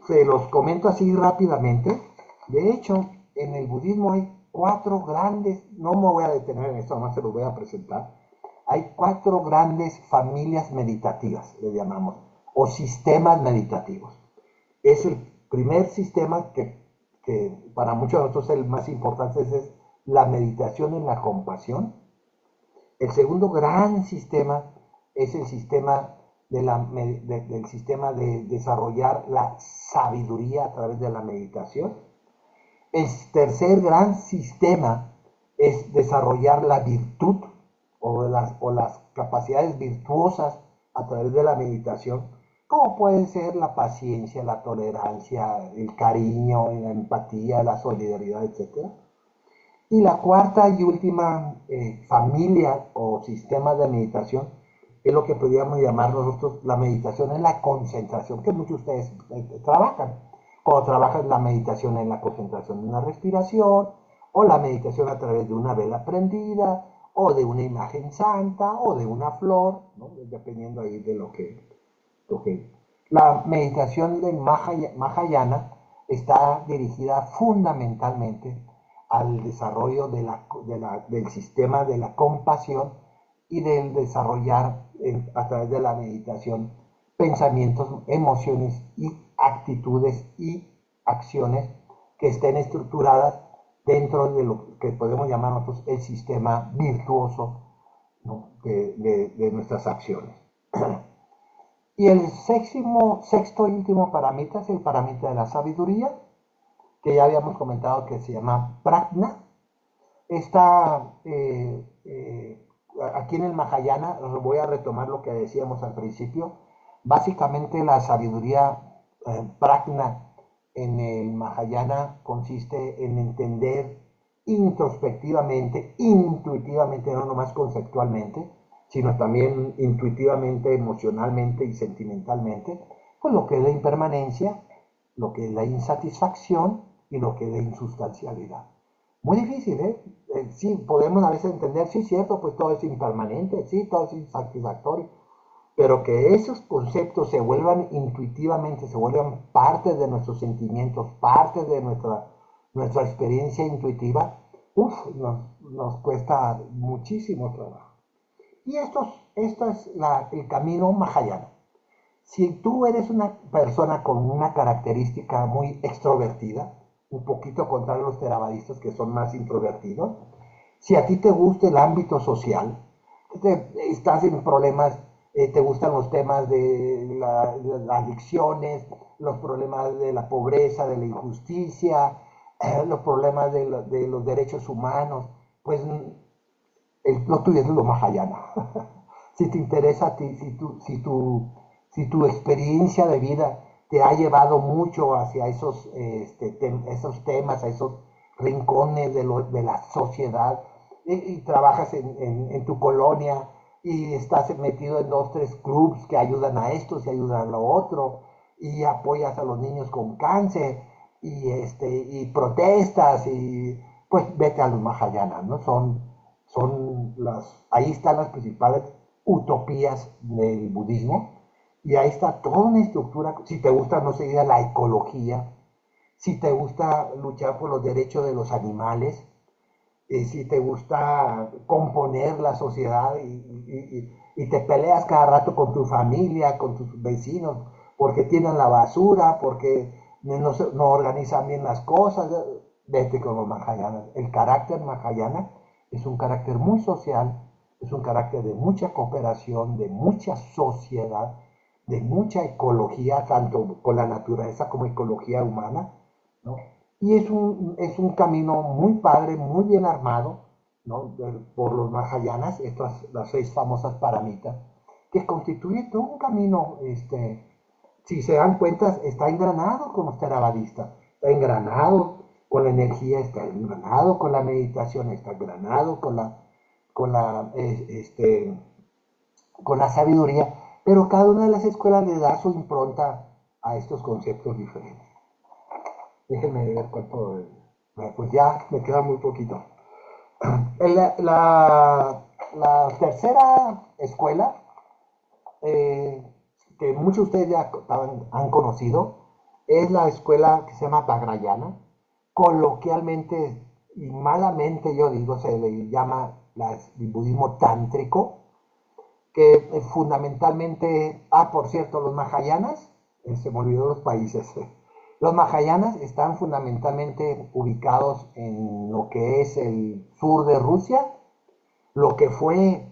se los comento así rápidamente. De hecho, en el budismo hay 4 grandes, no me voy a detener en esto, nomás se los voy a presentar. Hay 4 grandes familias meditativas, le llamamos, o sistemas meditativos. Es el primer sistema que para muchos de nosotros es el más importante, es la meditación en la compasión. El segundo gran sistema es el sistema del sistema de desarrollar la sabiduría a través de la meditación. El tercer gran sistema es desarrollar la virtud o las capacidades virtuosas a través de la meditación, como pueden ser la paciencia, la tolerancia, el cariño, la empatía, la solidaridad, etc. Y la cuarta y última familia o sistema de meditación es lo que podríamos llamar nosotros la meditación en la concentración, que muchos de ustedes trabajan. Cuando trabajan la meditación en la concentración de una respiración, o la meditación a través de una vela prendida, o de una imagen santa, o de una flor, ¿no? Dependiendo ahí de lo que. La meditación de Mahayana está dirigida fundamentalmente al desarrollo del sistema de la compasión y del desarrollar a través de la meditación pensamientos, emociones y actitudes y acciones que estén estructuradas dentro de lo que podemos llamar nosotros el sistema virtuoso, ¿no? de nuestras acciones. Y el sexto y último paramita es el paramita de la sabiduría, que ya habíamos comentado que se llama prajna. Está aquí en el Mahayana, voy a retomar lo que decíamos al principio. Básicamente la sabiduría prajna en el Mahayana consiste en entender introspectivamente, intuitivamente, no nomás conceptualmente, sino también intuitivamente, emocionalmente y sentimentalmente, con lo que es la impermanencia, lo que es la insatisfacción y lo que es la insustancialidad. Muy difícil, ¿eh? Sí, podemos a veces entender, sí, cierto, pues todo es impermanente, sí, todo es insatisfactorio, pero que esos conceptos se vuelvan intuitivamente, se vuelvan parte de nuestros sentimientos, parte de nuestra experiencia intuitiva, nos cuesta muchísimo trabajo. Y esto es el camino mahayana. Si tú eres una persona con una característica muy extrovertida, un poquito contrario a los theravadistas que son más introvertidos, si a ti te gusta el ámbito social, estás en problemas, te gustan los temas de las adicciones, los problemas de la pobreza, de la injusticia, los problemas de los derechos humanos, pues lo tuyo es lo mahayana. si te interesa a ti, si tu experiencia de vida te ha llevado mucho hacia esos temas, a esos rincones de la sociedad, y trabajas en tu colonia y estás metido en dos, tres clubs que ayudan a esto, y ayudan a lo otro, y apoyas a los niños con cáncer, y protestas, y pues vete a los Mahayanas, ¿no? Ahí están las principales utopías del budismo, y ahí está toda una estructura. Si te gusta, no sé, la ecología, si te gusta luchar por los derechos de los animales, si te gusta componer la sociedad, y te peleas cada rato con tu familia, con tus vecinos, porque tienen la basura, porque no organizan bien las cosas, vete con los Mahayanas. El carácter Mahayana es un carácter muy social, es un carácter de mucha cooperación, de mucha sociedad, de mucha ecología, tanto con la naturaleza como ecología humana, ¿no? Y es un camino muy padre, muy bien armado, ¿no? Por los Mahayanas, las 6 famosas paramitas, que constituye todo un camino. Si se dan cuenta, está engranado con los theravadistas, está engranado con la energía, está engranado con la meditación, está engranado con la, eh, este, con la sabiduría, pero cada una de las escuelas le da su impronta a estos conceptos diferentes. Déjenme ver cuánto. Pues ya me queda muy poquito. La, la, la tercera escuela, eh, que muchos de ustedes ya han conocido, es la escuela que se llama Vajrayana. Coloquialmente y malamente, yo digo, se le llama el budismo tántrico, que fundamentalmente, por cierto, los Mahayanas, se me olvidó los países. Los Mahayanas están fundamentalmente ubicados en lo que es el sur de Rusia, lo que fue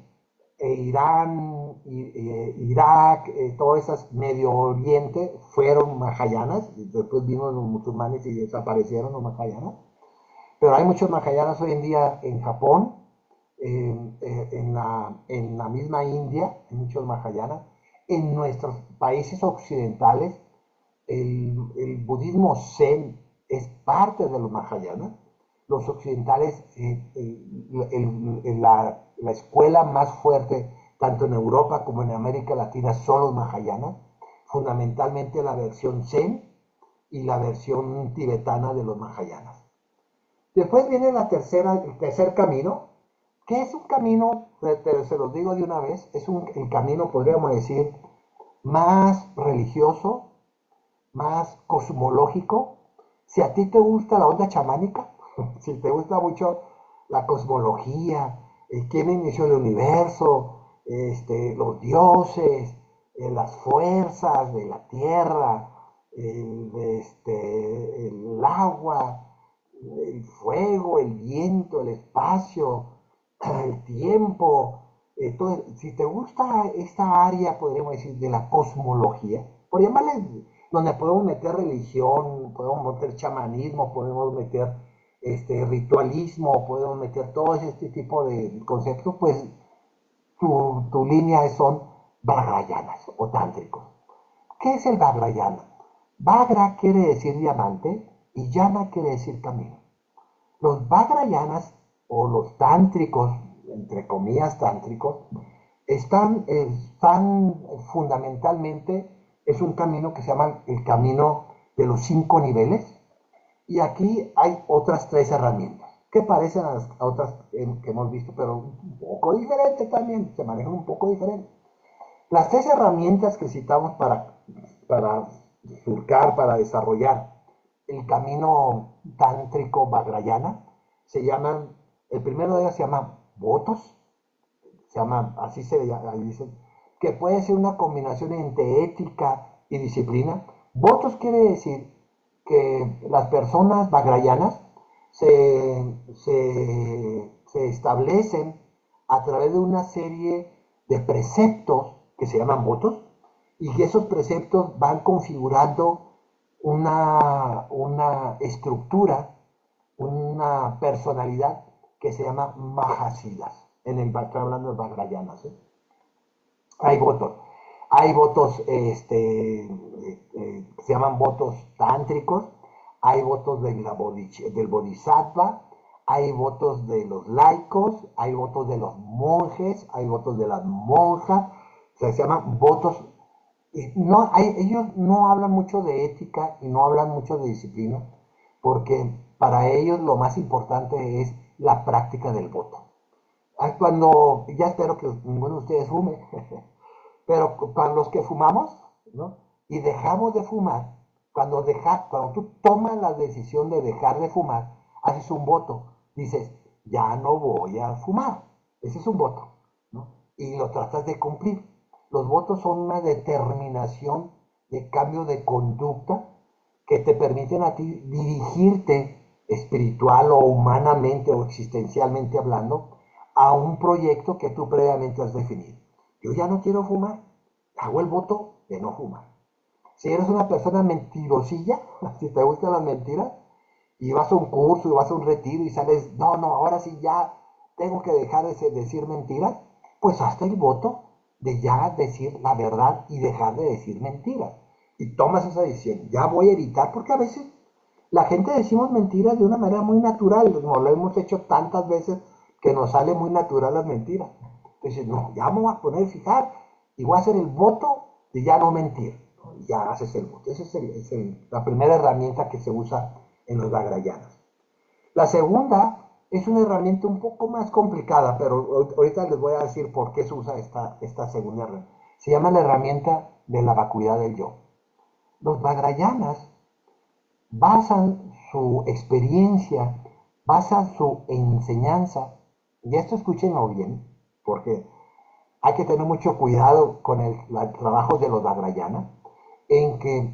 Irán, Irak, todo ese Medio Oriente fueron Mahayanas, y después vino los musulmanes y desaparecieron los Mahayanas. Pero hay muchos Mahayanas hoy en día en Japón, en la misma India, hay muchos Mahayanas. En nuestros países occidentales, el budismo Zen es parte de los Mahayanas. Los occidentales, la escuela más fuerte, tanto en Europa como en América Latina, son los Mahayanas. Fundamentalmente la versión Zen y la versión tibetana de los Mahayanas. Después viene el tercer camino, que es un camino, se los digo de una vez, el camino, podríamos decir, más religioso, más cosmológico. Si a ti te gusta la onda chamánica, si te gusta mucho la cosmología, quién inició el universo, los dioses, las fuerzas de la tierra, el agua, el fuego, el viento, el espacio, el tiempo. Si te gusta esta área, podríamos decir, de la cosmología, por llamarle, donde podemos meter religión, podemos meter chamanismo, podemos meter ritualismo, podemos meter todo este tipo de conceptos, pues tu línea son Vajrayanas o tántricos. ¿Qué es el Vajrayana? Vajra quiere decir diamante y Yana quiere decir camino. Los Vajrayanas o los tántricos, entre comillas tántricos, están fundamentalmente, es un camino que se llama el camino de los 5 niveles, y aquí hay otras 3 herramientas que parecen a las otras que hemos visto, pero un poco diferentes también, se manejan un poco diferente. Las 3 herramientas que citamos para surcar, para desarrollar el camino tántrico Vajrayana, el primero de ellos se llama votos, así se dicen, que puede ser una combinación entre ética y disciplina. Votos quiere decir que las personas vajrayanas se establecen a través de una serie de preceptos que se llaman votos, y que esos preceptos van configurando una estructura, una personalidad que se llama Mahasiddhas. Estoy hablando de Vajrayanas, ¿eh? Hay votos. Hay votos que se llaman votos tántricos, hay votos del bodhisattva, hay votos de los laicos, hay votos de los monjes, hay votos de las monjas, o sea, se llaman votos. Ellos no hablan mucho de ética y no hablan mucho de disciplina, porque para ellos lo más importante es la práctica del voto. Cuando, ya espero que ninguno de ustedes fume, pero para los que fumamos, ¿no? Y dejamos de fumar, cuando tú tomas la decisión de dejar de fumar, haces un voto, dices, ya no voy a fumar, ese es un voto, ¿no? Y lo tratas de cumplir. Los votos son una determinación de cambio de conducta que te permiten a ti dirigirte espiritual o humanamente o existencialmente hablando a un proyecto que tú previamente has definido. Yo ya no quiero fumar, hago el voto de no fumar. Si eres una persona mentirosilla, si te gustan las mentiras, y vas a un curso, y vas a un retiro y sales, no, ahora sí ya tengo que dejar de decir mentiras, pues hazte el voto de ya decir la verdad y dejar de decir mentiras. Y tomas esa decisión, ya voy a evitar, porque a veces la gente decimos mentiras de una manera muy natural, como lo hemos hecho tantas veces que nos sale muy natural las mentiras. Entonces, no, ya me voy a poner a fijar y voy a hacer el voto de ya no mentir. Y ya haces el voto. Esa la primera herramienta que se usa en los Vajrayanas. La segunda es una herramienta un poco más complicada, pero ahorita les voy a decir por qué se usa esta segunda herramienta. Se llama la herramienta de la vacuidad del yo. Los Vajrayanas basan su experiencia, basan su enseñanza, y esto escúchenlo bien, porque hay que tener mucho cuidado con el trabajo de los Vajrayana, en que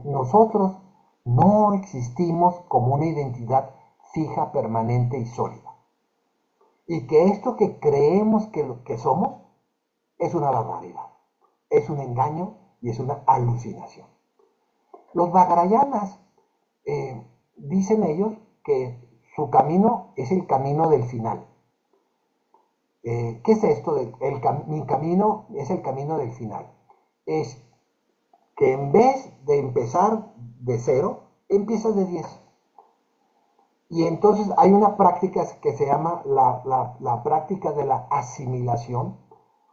nosotros no existimos como una identidad fija, permanente y sólida. Y que esto que creemos que lo que somos es una barbaridad, es un engaño y es una alucinación. Los Vajrayanas dicen ellos que su camino es el camino del final. ¿Qué es esto? Mi camino es el camino del final. Es que en vez de empezar de 0, empiezas de 10. Y entonces hay una práctica que se llama la práctica de la asimilación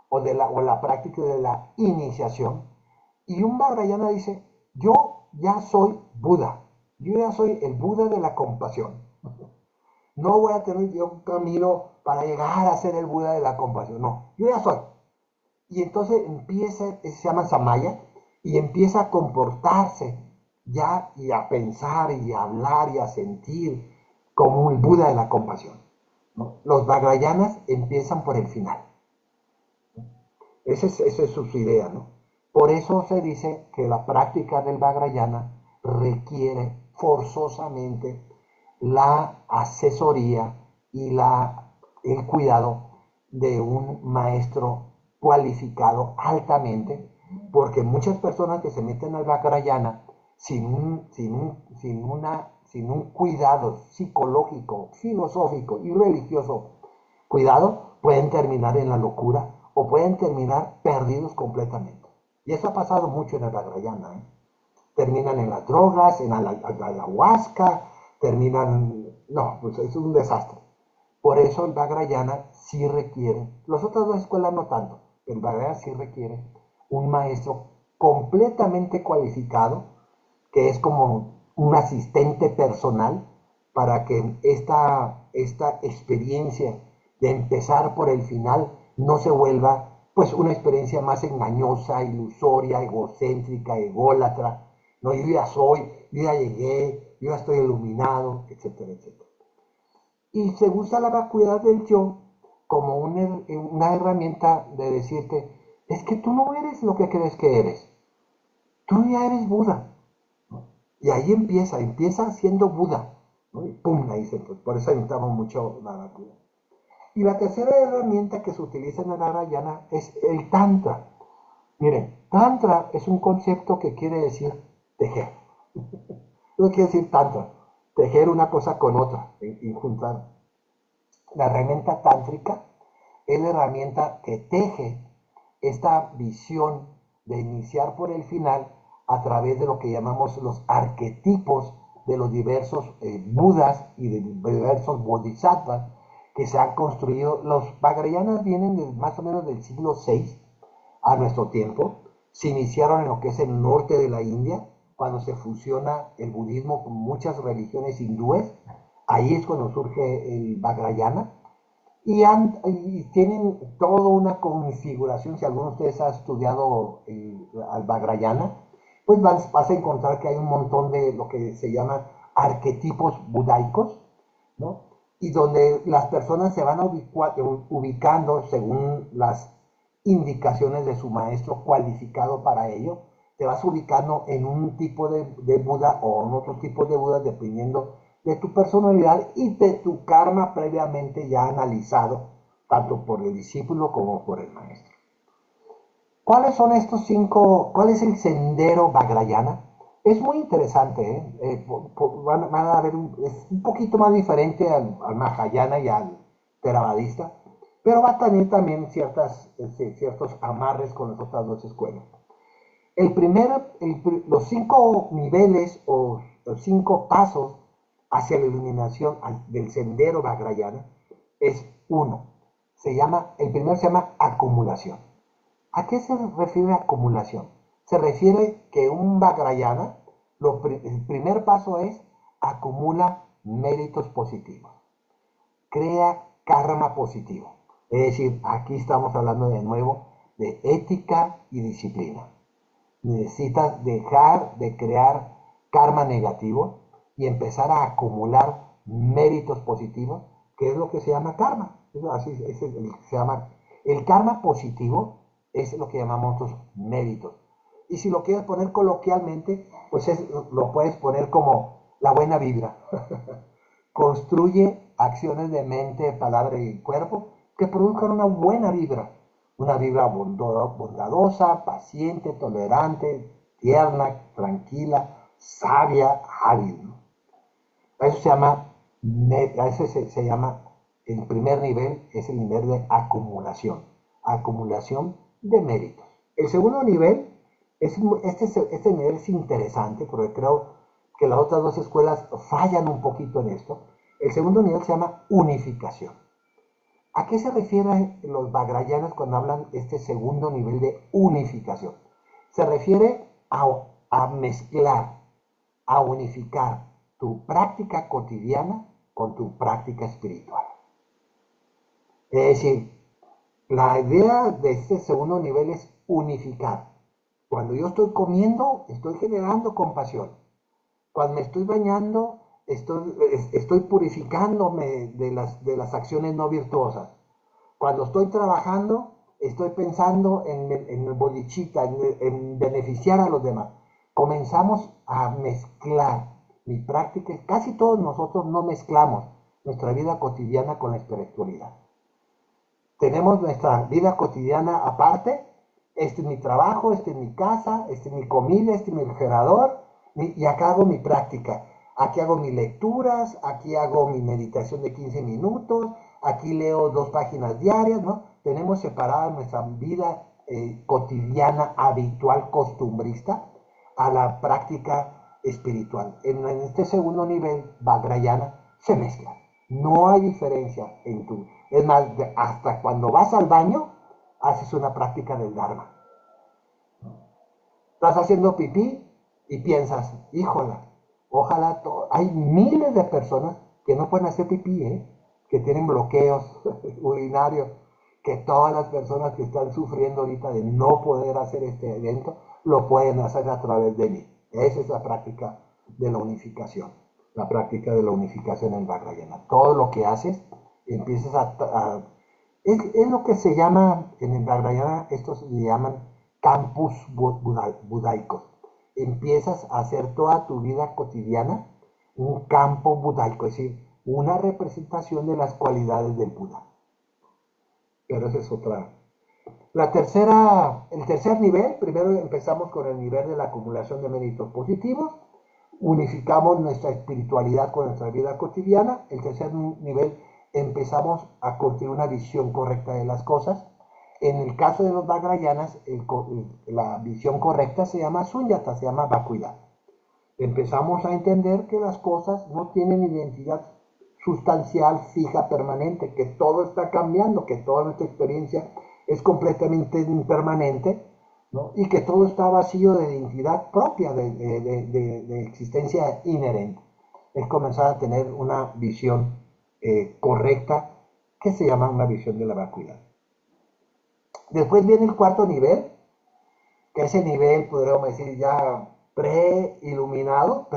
o la práctica de la iniciación. Y un Vajrayana dice, yo ya soy Buda, yo ya soy el Buda de la compasión. No voy a tener yo un camino para llegar a ser el Buda de la compasión, no, yo ya soy. Y entonces empieza, se llama Samaya, y empieza a comportarse ya y a pensar y a hablar y a sentir como el Buda de la compasión, ¿no? Los Vajrayanas empiezan por el final. Esa es su idea, ¿no? Por eso se dice que la práctica del Vajrayana requiere forzosamente la asesoría y el cuidado de un maestro cualificado altamente, porque muchas personas que se meten al Vajrayana sin un cuidado psicológico, filosófico y religioso, cuidado, pueden terminar en la locura o pueden terminar perdidos completamente. Y eso ha pasado mucho en el Vajrayana, ¿eh? Terminan en las drogas, en la ayahuasca, terminan. No, pues es un desastre. Por eso el Vajrayana sí requiere, las otras dos escuelas no tanto, el Vajrayana sí requiere un maestro completamente cualificado, que es como un asistente personal para que esta experiencia de empezar por el final no se vuelva pues una experiencia más engañosa, ilusoria, egocéntrica, ególatra. No, yo ya soy, yo ya llegué, yo ya estoy iluminado, etcétera, etcétera. Y se usa la vacuidad del yo como una herramienta de decirte, es que tú no eres lo que crees que eres, tú ya eres Buda. Y ahí empieza siendo Buda, ¿no? Y pum, ahí se, por eso necesitamos mucho la vacuidad. Y la tercera herramienta que se utiliza en el Vajrayana es el Tantra. Miren, Tantra es un concepto que quiere decir tejer. No quiere decir Tantra, tejer una cosa con otra y juntar. La herramienta tántrica es la herramienta que teje esta visión de iniciar por el final a través de lo que llamamos los arquetipos de los diversos Budas y de diversos Bodhisattvas que se han construido. Los Vajrayanas vienen más o menos del siglo VI a nuestro tiempo. Se iniciaron en lo que es el norte de la India, cuando se fusiona el budismo con muchas religiones hindúes. Ahí es cuando surge el Vajrayana. Y tienen toda una configuración. Si alguno de ustedes ha estudiado al Vajrayana, pues vas a encontrar que hay un montón de lo que se llaman arquetipos budaicos, ¿no? Y donde las personas se van ubicando según las indicaciones de su maestro cualificado para ello. Te vas ubicando en un tipo de Buda o en otro tipo de Buda dependiendo de tu personalidad y de tu karma previamente ya analizado, tanto por el discípulo como por el maestro. ¿Cuáles son estos 5? ¿Cuál es el sendero Vajrayana? Es muy interesante, van a ver, es un poquito más diferente al Mahayana y al Theravadista, pero va a tener también ciertos amarres con las otras dos escuelas. Los 5 niveles o los 5 pasos hacia la iluminación del sendero Vajrayana es uno. El primero se llama acumulación. ¿A qué se refiere acumulación? Se refiere que un Vajrayana, el primer paso es acumula méritos positivos, crea karma positivo. Es decir, aquí estamos hablando de nuevo de ética y disciplina. Necesitas dejar de crear karma negativo y empezar a acumular méritos positivos, que es lo que se llama karma. Así se llama. El karma positivo es lo que llamamos los méritos. Y si lo quieres poner coloquialmente, pues lo puedes poner como la buena vibra. Construye acciones de mente, palabra y cuerpo que produzcan una buena vibra. Una vibra bondadosa, paciente, tolerante, tierna, tranquila, sabia, hábil, ¿no? Eso se llama, el primer nivel es el nivel de acumulación de méritos. El segundo nivel, este nivel es interesante porque creo que las otras dos escuelas fallan un poquito en esto. El segundo nivel se llama unificación. ¿A qué se refieren los Vajrayanas cuando hablan de este segundo nivel de unificación? Se refiere a mezclar, a unificar tu práctica cotidiana con tu práctica espiritual. Es decir, la idea de este segundo nivel es unificar. Cuando yo estoy comiendo, estoy generando compasión. Cuando me estoy bañando, estoy purificándome de las acciones no virtuosas. Cuando estoy trabajando, estoy pensando en el bodichita, en beneficiar a los demás. Comenzamos a mezclar mi práctica. Casi todos nosotros no mezclamos nuestra vida cotidiana con la espiritualidad. Tenemos nuestra vida cotidiana aparte. Este es mi trabajo, este es mi casa, este es mi comida, este es mi refrigerador. Y acá hago mi práctica. Aquí hago mis lecturas, aquí hago mi meditación de 15 minutos, aquí leo 2 páginas diarias, ¿no? Tenemos separada nuestra vida cotidiana, habitual, costumbrista, a la práctica espiritual. En este segundo nivel, Vajrayana, se mezcla. No hay diferencia en tu... Es más, hasta cuando vas al baño, haces una práctica del Dharma. Estás haciendo pipí y piensas, híjola, ojalá hay miles de personas que no pueden hacer pipí, que tienen bloqueos urinarios, que todas las personas que están sufriendo ahorita de no poder hacer este evento, lo pueden hacer a través de mí. Esa es la práctica de la unificación, la práctica de la unificación en Vajrayana. Todo lo que haces, empiezas es lo que se llama, en el Vajrayana, estos se llaman campus budaicos. Empiezas a hacer toda tu vida cotidiana un campo budaico, es decir, una representación de las cualidades del Buda. Pero esa es otra. El tercer nivel, primero empezamos con el nivel de la acumulación de méritos positivos, unificamos nuestra espiritualidad con nuestra vida cotidiana. El tercer nivel, empezamos a construir una visión correcta de las cosas. En el caso de los Vajrayanas, la visión correcta se llama Sunyata, se llama vacuidad. Empezamos a entender que las cosas no tienen identidad sustancial, fija, permanente, que todo está cambiando, que toda nuestra experiencia es completamente impermanente, ¿no? Y que todo está vacío de identidad propia, de existencia inherente. Es comenzar a tener una visión correcta que se llama una visión de la vacuidad. Después viene el cuarto nivel, que ese nivel podríamos decir ya pre-iluminado,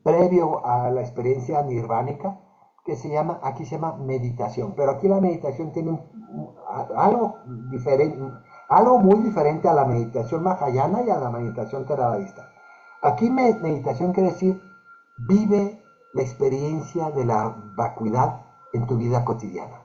previo a la experiencia nirvánica, que se llama, aquí se llama meditación. Pero aquí la meditación tiene algo diferente, algo muy diferente a la meditación mahayana y a la meditación theravadista. Aquí meditación quiere decir, vive la experiencia de la vacuidad en tu vida cotidiana.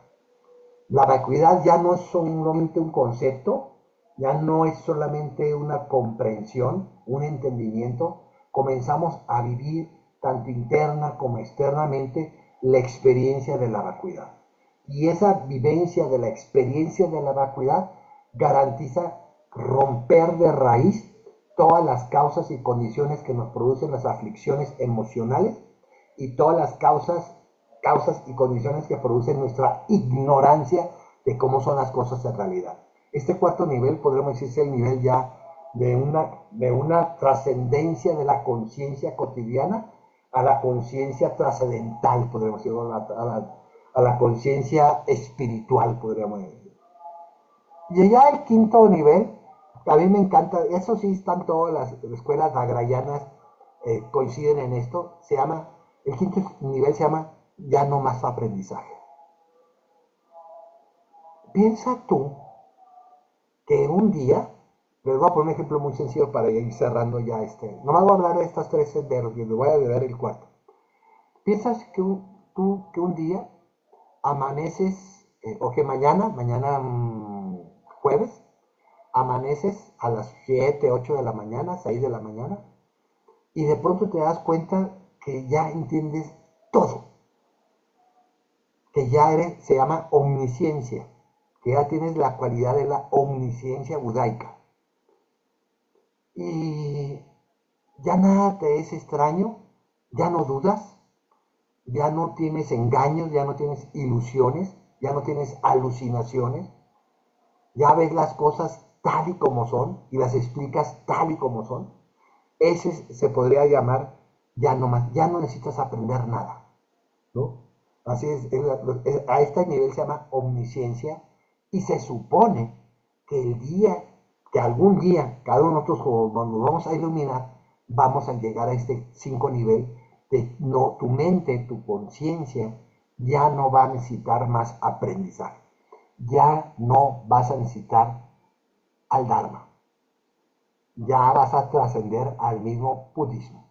La vacuidad ya no es solamente un concepto, ya no es solamente una comprensión, un entendimiento. Comenzamos a vivir tanto interna como externamente la experiencia de la vacuidad. Y esa vivencia de la experiencia de la vacuidad garantiza romper de raíz todas las causas y condiciones que nos producen las aflicciones emocionales y todas las causas y condiciones que producen nuestra ignorancia de cómo son las cosas en realidad. Este cuarto nivel podríamos decir es el nivel ya de una trascendencia de la conciencia cotidiana a la conciencia trascendental, podríamos decir, a la conciencia espiritual, podríamos decir. Y ya el quinto nivel, a mí me encanta, eso sí están todas las escuelas vajrayanas coinciden en esto, el quinto nivel se llama ya no más aprendizaje. Piensa tú que un día, les voy a poner un ejemplo muy sencillo para ir cerrando ya nomás voy a hablar de estas tres senderos y les voy a dar el cuarto. Piensas que que un día amaneces, o que mañana jueves, amaneces a las 7, 8 de la mañana, 6 de la mañana, y de pronto te das cuenta que ya entiendes todo, que ya se llama omnisciencia, que ya tienes la cualidad de la omnisciencia budaica. Y ya nada te es extraño, ya no dudas, ya no tienes engaños, ya no tienes ilusiones, ya no tienes alucinaciones, ya ves las cosas tal y como son y las explicas tal y como son. Ese se podría llamar ya no necesitas aprender nada, ¿no? Así a este nivel se llama omnisciencia y se supone que algún día, cada uno de nosotros cuando nos vamos a iluminar, vamos a llegar a este 5 nivel de tu mente, tu conciencia, ya no va a necesitar más aprendizaje. Ya no vas a necesitar al Dharma. Ya vas a trascender al mismo budismo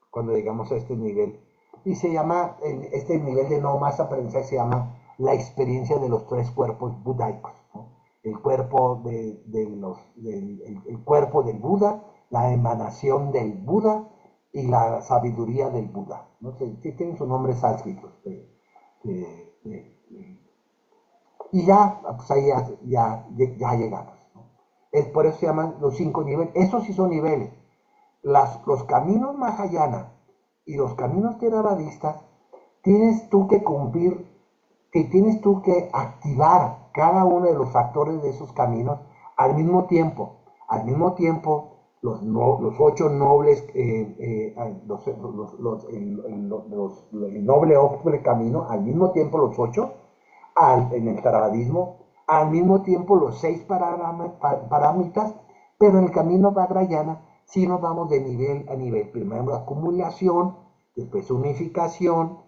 cuando llegamos a este nivel. Y este nivel de no más aprendizaje se llama la experiencia de los tres cuerpos budaicos, ¿no? El cuerpo, el cuerpo del Buda, la emanación del Buda y la sabiduría del Buda, ¿no? Tienen sus nombres sánscritos. Y ya, pues ahí ya llegamos, ¿no? Por eso se llaman los 5 niveles. Esos sí son niveles. Los caminos Mahayana y los caminos theravadistas, tienes tú que cumplir, que tienes tú que activar cada uno de los factores de esos caminos al mismo tiempo. Al mismo tiempo, los 8 nobles, el noble octuple camino, al mismo tiempo los 8, en el theravadismo, al mismo tiempo los 6 parámitas, pero en el camino Vajrayana si nos vamos de nivel a nivel. Primero acumulación, después unificación,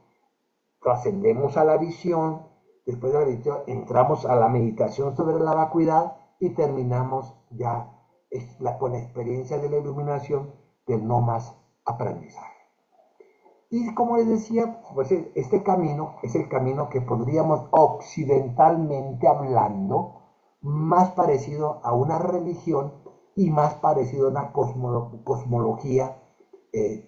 trascendemos a la visión, después de la visión entramos a la meditación sobre la vacuidad y terminamos ya con la experiencia de la iluminación del no más aprendizaje. Y como les decía, pues este camino es el camino que podríamos occidentalmente hablando más parecido a una religión y más parecido a una cosmología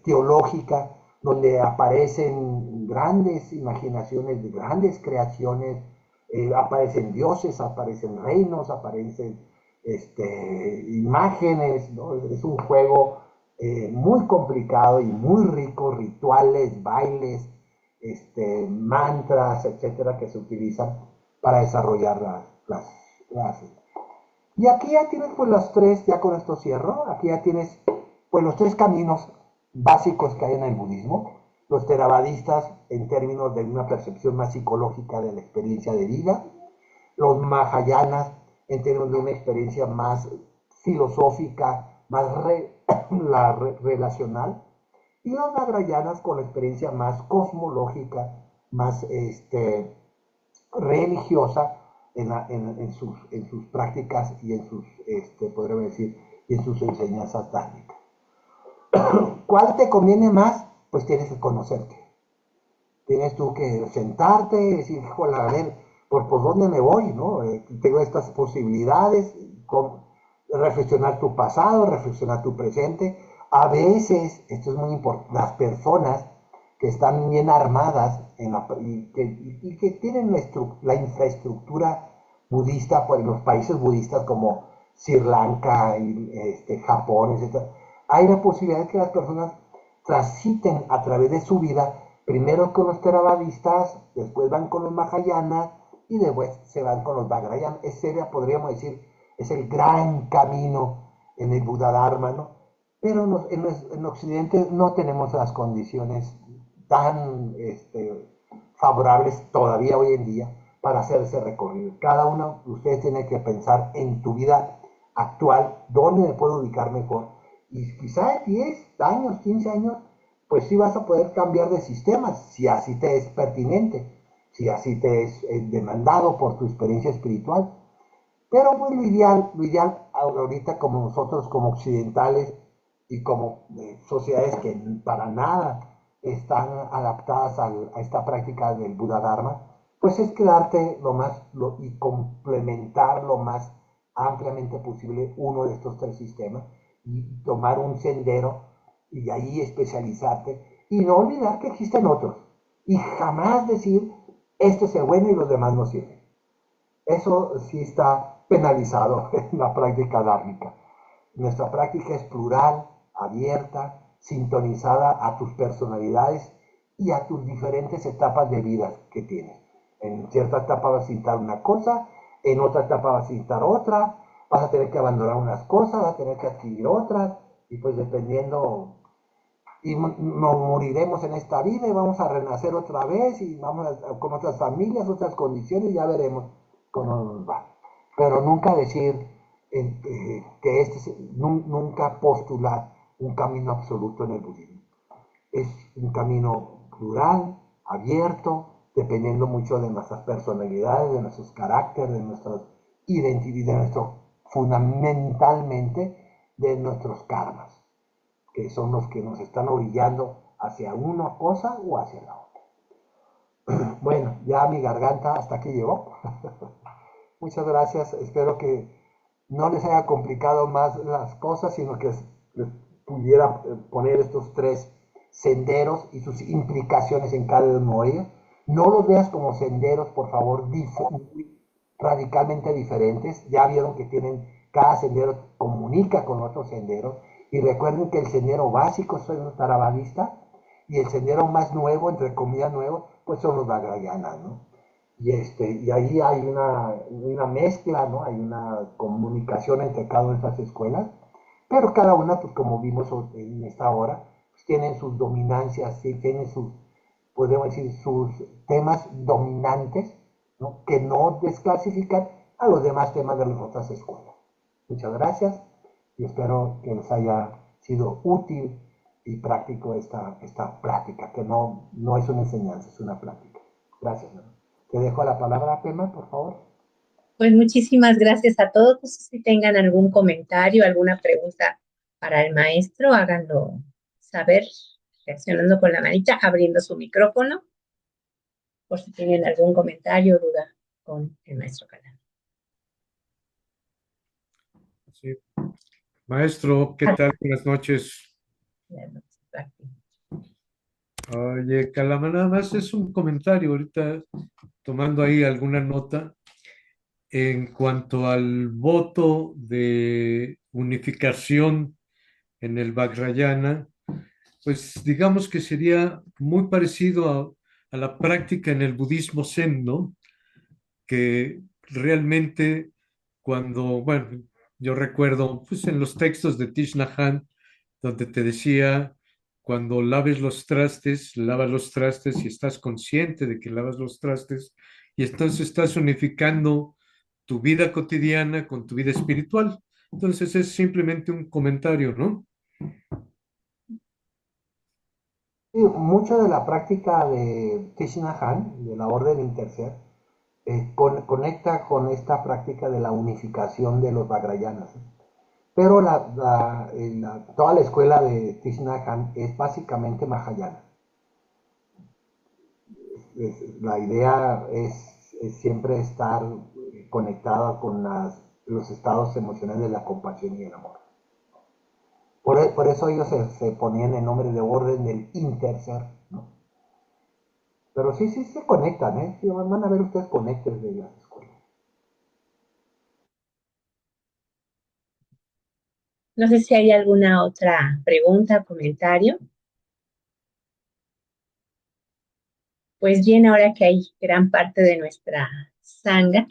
teológica, donde aparecen grandes imaginaciones, grandes creaciones Aparecen dioses, aparecen reinos, aparecen imágenes, ¿no? Es un juego muy complicado y muy rico, rituales, bailes, mantras, etcétera, que se utilizan para desarrollar las. Y aquí ya tienes pues los tres, ya con esto cierro, aquí ya tienes pues los tres caminos básicos que hay en el budismo. Los theravadistas en términos de una percepción más psicológica de la experiencia de vida, los mahayanas en términos de una experiencia más filosófica, más relacional, y los nagrayanas con la experiencia más cosmológica, más religiosa en sus prácticas y en sus, podríamos decir, y en sus enseñanzas tácticas. ¿Cuál te conviene más? Pues tienes que conocerte. Tienes tú que sentarte y decir, híjole, a ver, por dónde me voy, ¿no? Tengo estas posibilidades, reflexionar tu pasado, reflexionar tu presente. A veces, esto es muy importante, las personas que están bien armadas y que tienen la infraestructura budista, pues, en los países budistas como Sri Lanka, y, Japón, etc., hay la posibilidad de que las personas transiten a través de su vida, primero con los theravadistas, después van con los mahayanas y después se van con los vajrayana. Ese podríamos decir, es el gran camino en el Buda Dharma, ¿no? Pero en Occidente no tenemos las condiciones tan favorables todavía hoy en día para hacer ese recorrido. Cada uno de ustedes tiene que pensar en tu vida actual, dónde me puedo ubicar mejor. Y quizá 10 años, 15 años, pues sí vas a poder cambiar de sistemas, si así te es pertinente, si así te es demandado por tu experiencia espiritual. Pero pues lo ideal ahorita como nosotros, como occidentales y como sociedades que para nada están adaptadas a esta práctica del Buda Dharma, pues es quedarte y complementar lo más ampliamente posible uno de estos tres sistemas y tomar un sendero y ahí especializarte y no olvidar que existen otros y jamás decir este es el bueno y los demás no sirven. Eso sí está penalizado en la práctica dármica. Nuestra práctica es plural, abierta, sintonizada a tus personalidades y a tus diferentes etapas de vida que tienes. En cierta etapa vas a necesitar una cosa, en otra etapa vas a necesitar otra, vas a tener que abandonar unas cosas, vas a tener que adquirir otras, y pues dependiendo, y nos moriremos en esta vida y vamos a renacer otra vez y vamos con otras familias, otras condiciones, ya veremos cómo nos va. Pero nunca decir que nunca postular un camino absoluto en el budismo. Es un camino plural, abierto, dependiendo mucho de nuestras personalidades, de nuestros caracteres, de nuestras identidades, de nuestro, fundamentalmente, de nuestros karmas, que son los que nos están orillando hacia una cosa o hacia la otra. Bueno, ya mi garganta hasta aquí llegó. Muchas gracias. Espero que no les haya complicado más las cosas, sino que les pudiera poner estos tres senderos y sus implicaciones en cada uno de ellos. No los veas como senderos, por favor, radicalmente diferentes. Ya vieron que tienen, cada sendero comunica con otros senderos. Y recuerden que el sendero básico son los taravadistas y el sendero más nuevo, entre comillas nuevo, pues son los vajrayanas, ¿no? Y ahí hay una mezcla, ¿no? Hay una comunicación entre cada una de estas escuelas, pero cada una, pues como vimos en esta hora, pues tienen sus dominancias, ¿sí? Tienen sus, podemos decir, sus temas dominantes, ¿no? Que no desclasifican a los demás temas de las otras escuelas. Muchas gracias y espero que les haya sido útil y práctico esta plática, que no es una enseñanza, es una plática. Gracias, ¿no? Te dejo la palabra, Pema, por favor. Pues muchísimas gracias a todos. No sé si tengan algún comentario, alguna pregunta para el maestro, háganlo saber reaccionando con la manita, abriendo su micrófono, por si tienen algún comentario o duda con el maestro Calán. Sí. Maestro, ¿qué tal? Buenas noches. Oye, Calama, nada más es un comentario. Ahorita tomando ahí alguna nota en cuanto al voto de unificación en el Vajrayana, pues digamos que sería muy parecido a la práctica en el budismo Zen, ¿no? Que realmente cuando, bueno, yo recuerdo, pues en los textos de Thich Nhat Hanh, donde te decía, cuando lavas los trastes y estás consciente de que lavas los trastes, y entonces estás unificando tu vida cotidiana con tu vida espiritual. Entonces es simplemente un comentario, ¿no? Sí, mucho de la práctica de Thich Nhat Hanh, de la orden interser, conecta con esta práctica de la unificación de los Vajrayanas. Pero toda la escuela de Thich Nhat Hanh es básicamente Mahayana. La idea es siempre estar conectada con los estados emocionales de la compasión y el amor. Por eso ellos se ponían el nombre de orden del interser, ¿no? Pero sí, sí se conectan, ¿eh? Sí, van a ver ustedes conectes de las escuelas. No sé si hay alguna otra pregunta o comentario. Pues bien, ahora que hay gran parte de nuestra sangha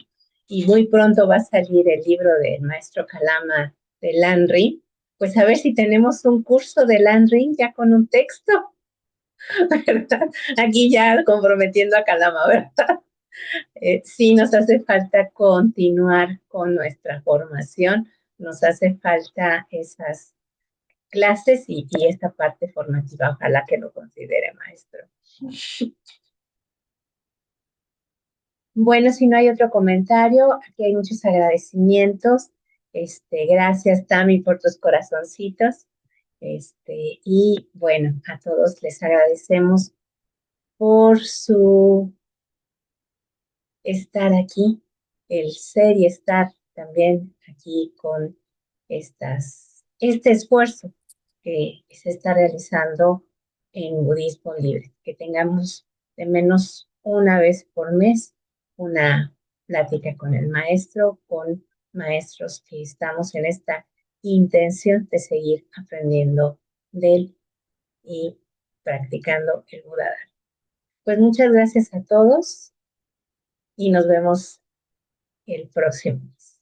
y muy pronto va a salir el libro del maestro Kalama de Landry, pues a ver si tenemos un curso de Landry ya con un texto, ¿verdad? Aquí ya comprometiendo a Kalama, ¿verdad? Sí, nos hace falta continuar con nuestra formación, nos hace falta esas clases y esta parte formativa, ojalá que lo considere, maestro. Bueno, si no hay otro comentario, aquí hay muchos agradecimientos. Gracias, Tami, por tus corazoncitos. Y bueno, a todos les agradecemos por su estar aquí, el ser y estar también aquí con este esfuerzo que se está realizando en Budismo Libre, que tengamos de menos una vez por mes una plática con el maestro, con maestros que estamos en esta intención de seguir aprendiendo de él y practicando el Buda. Pues muchas gracias a todos y nos vemos el próximo mes.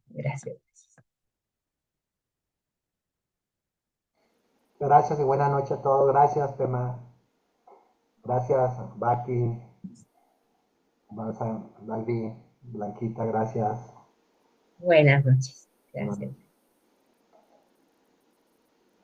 Gracias. Gracias y buena noche a todos. Gracias, Pema. Gracias, Baki, Balbi, Blanquita, gracias. Buenas noches. Bueno. Gracias.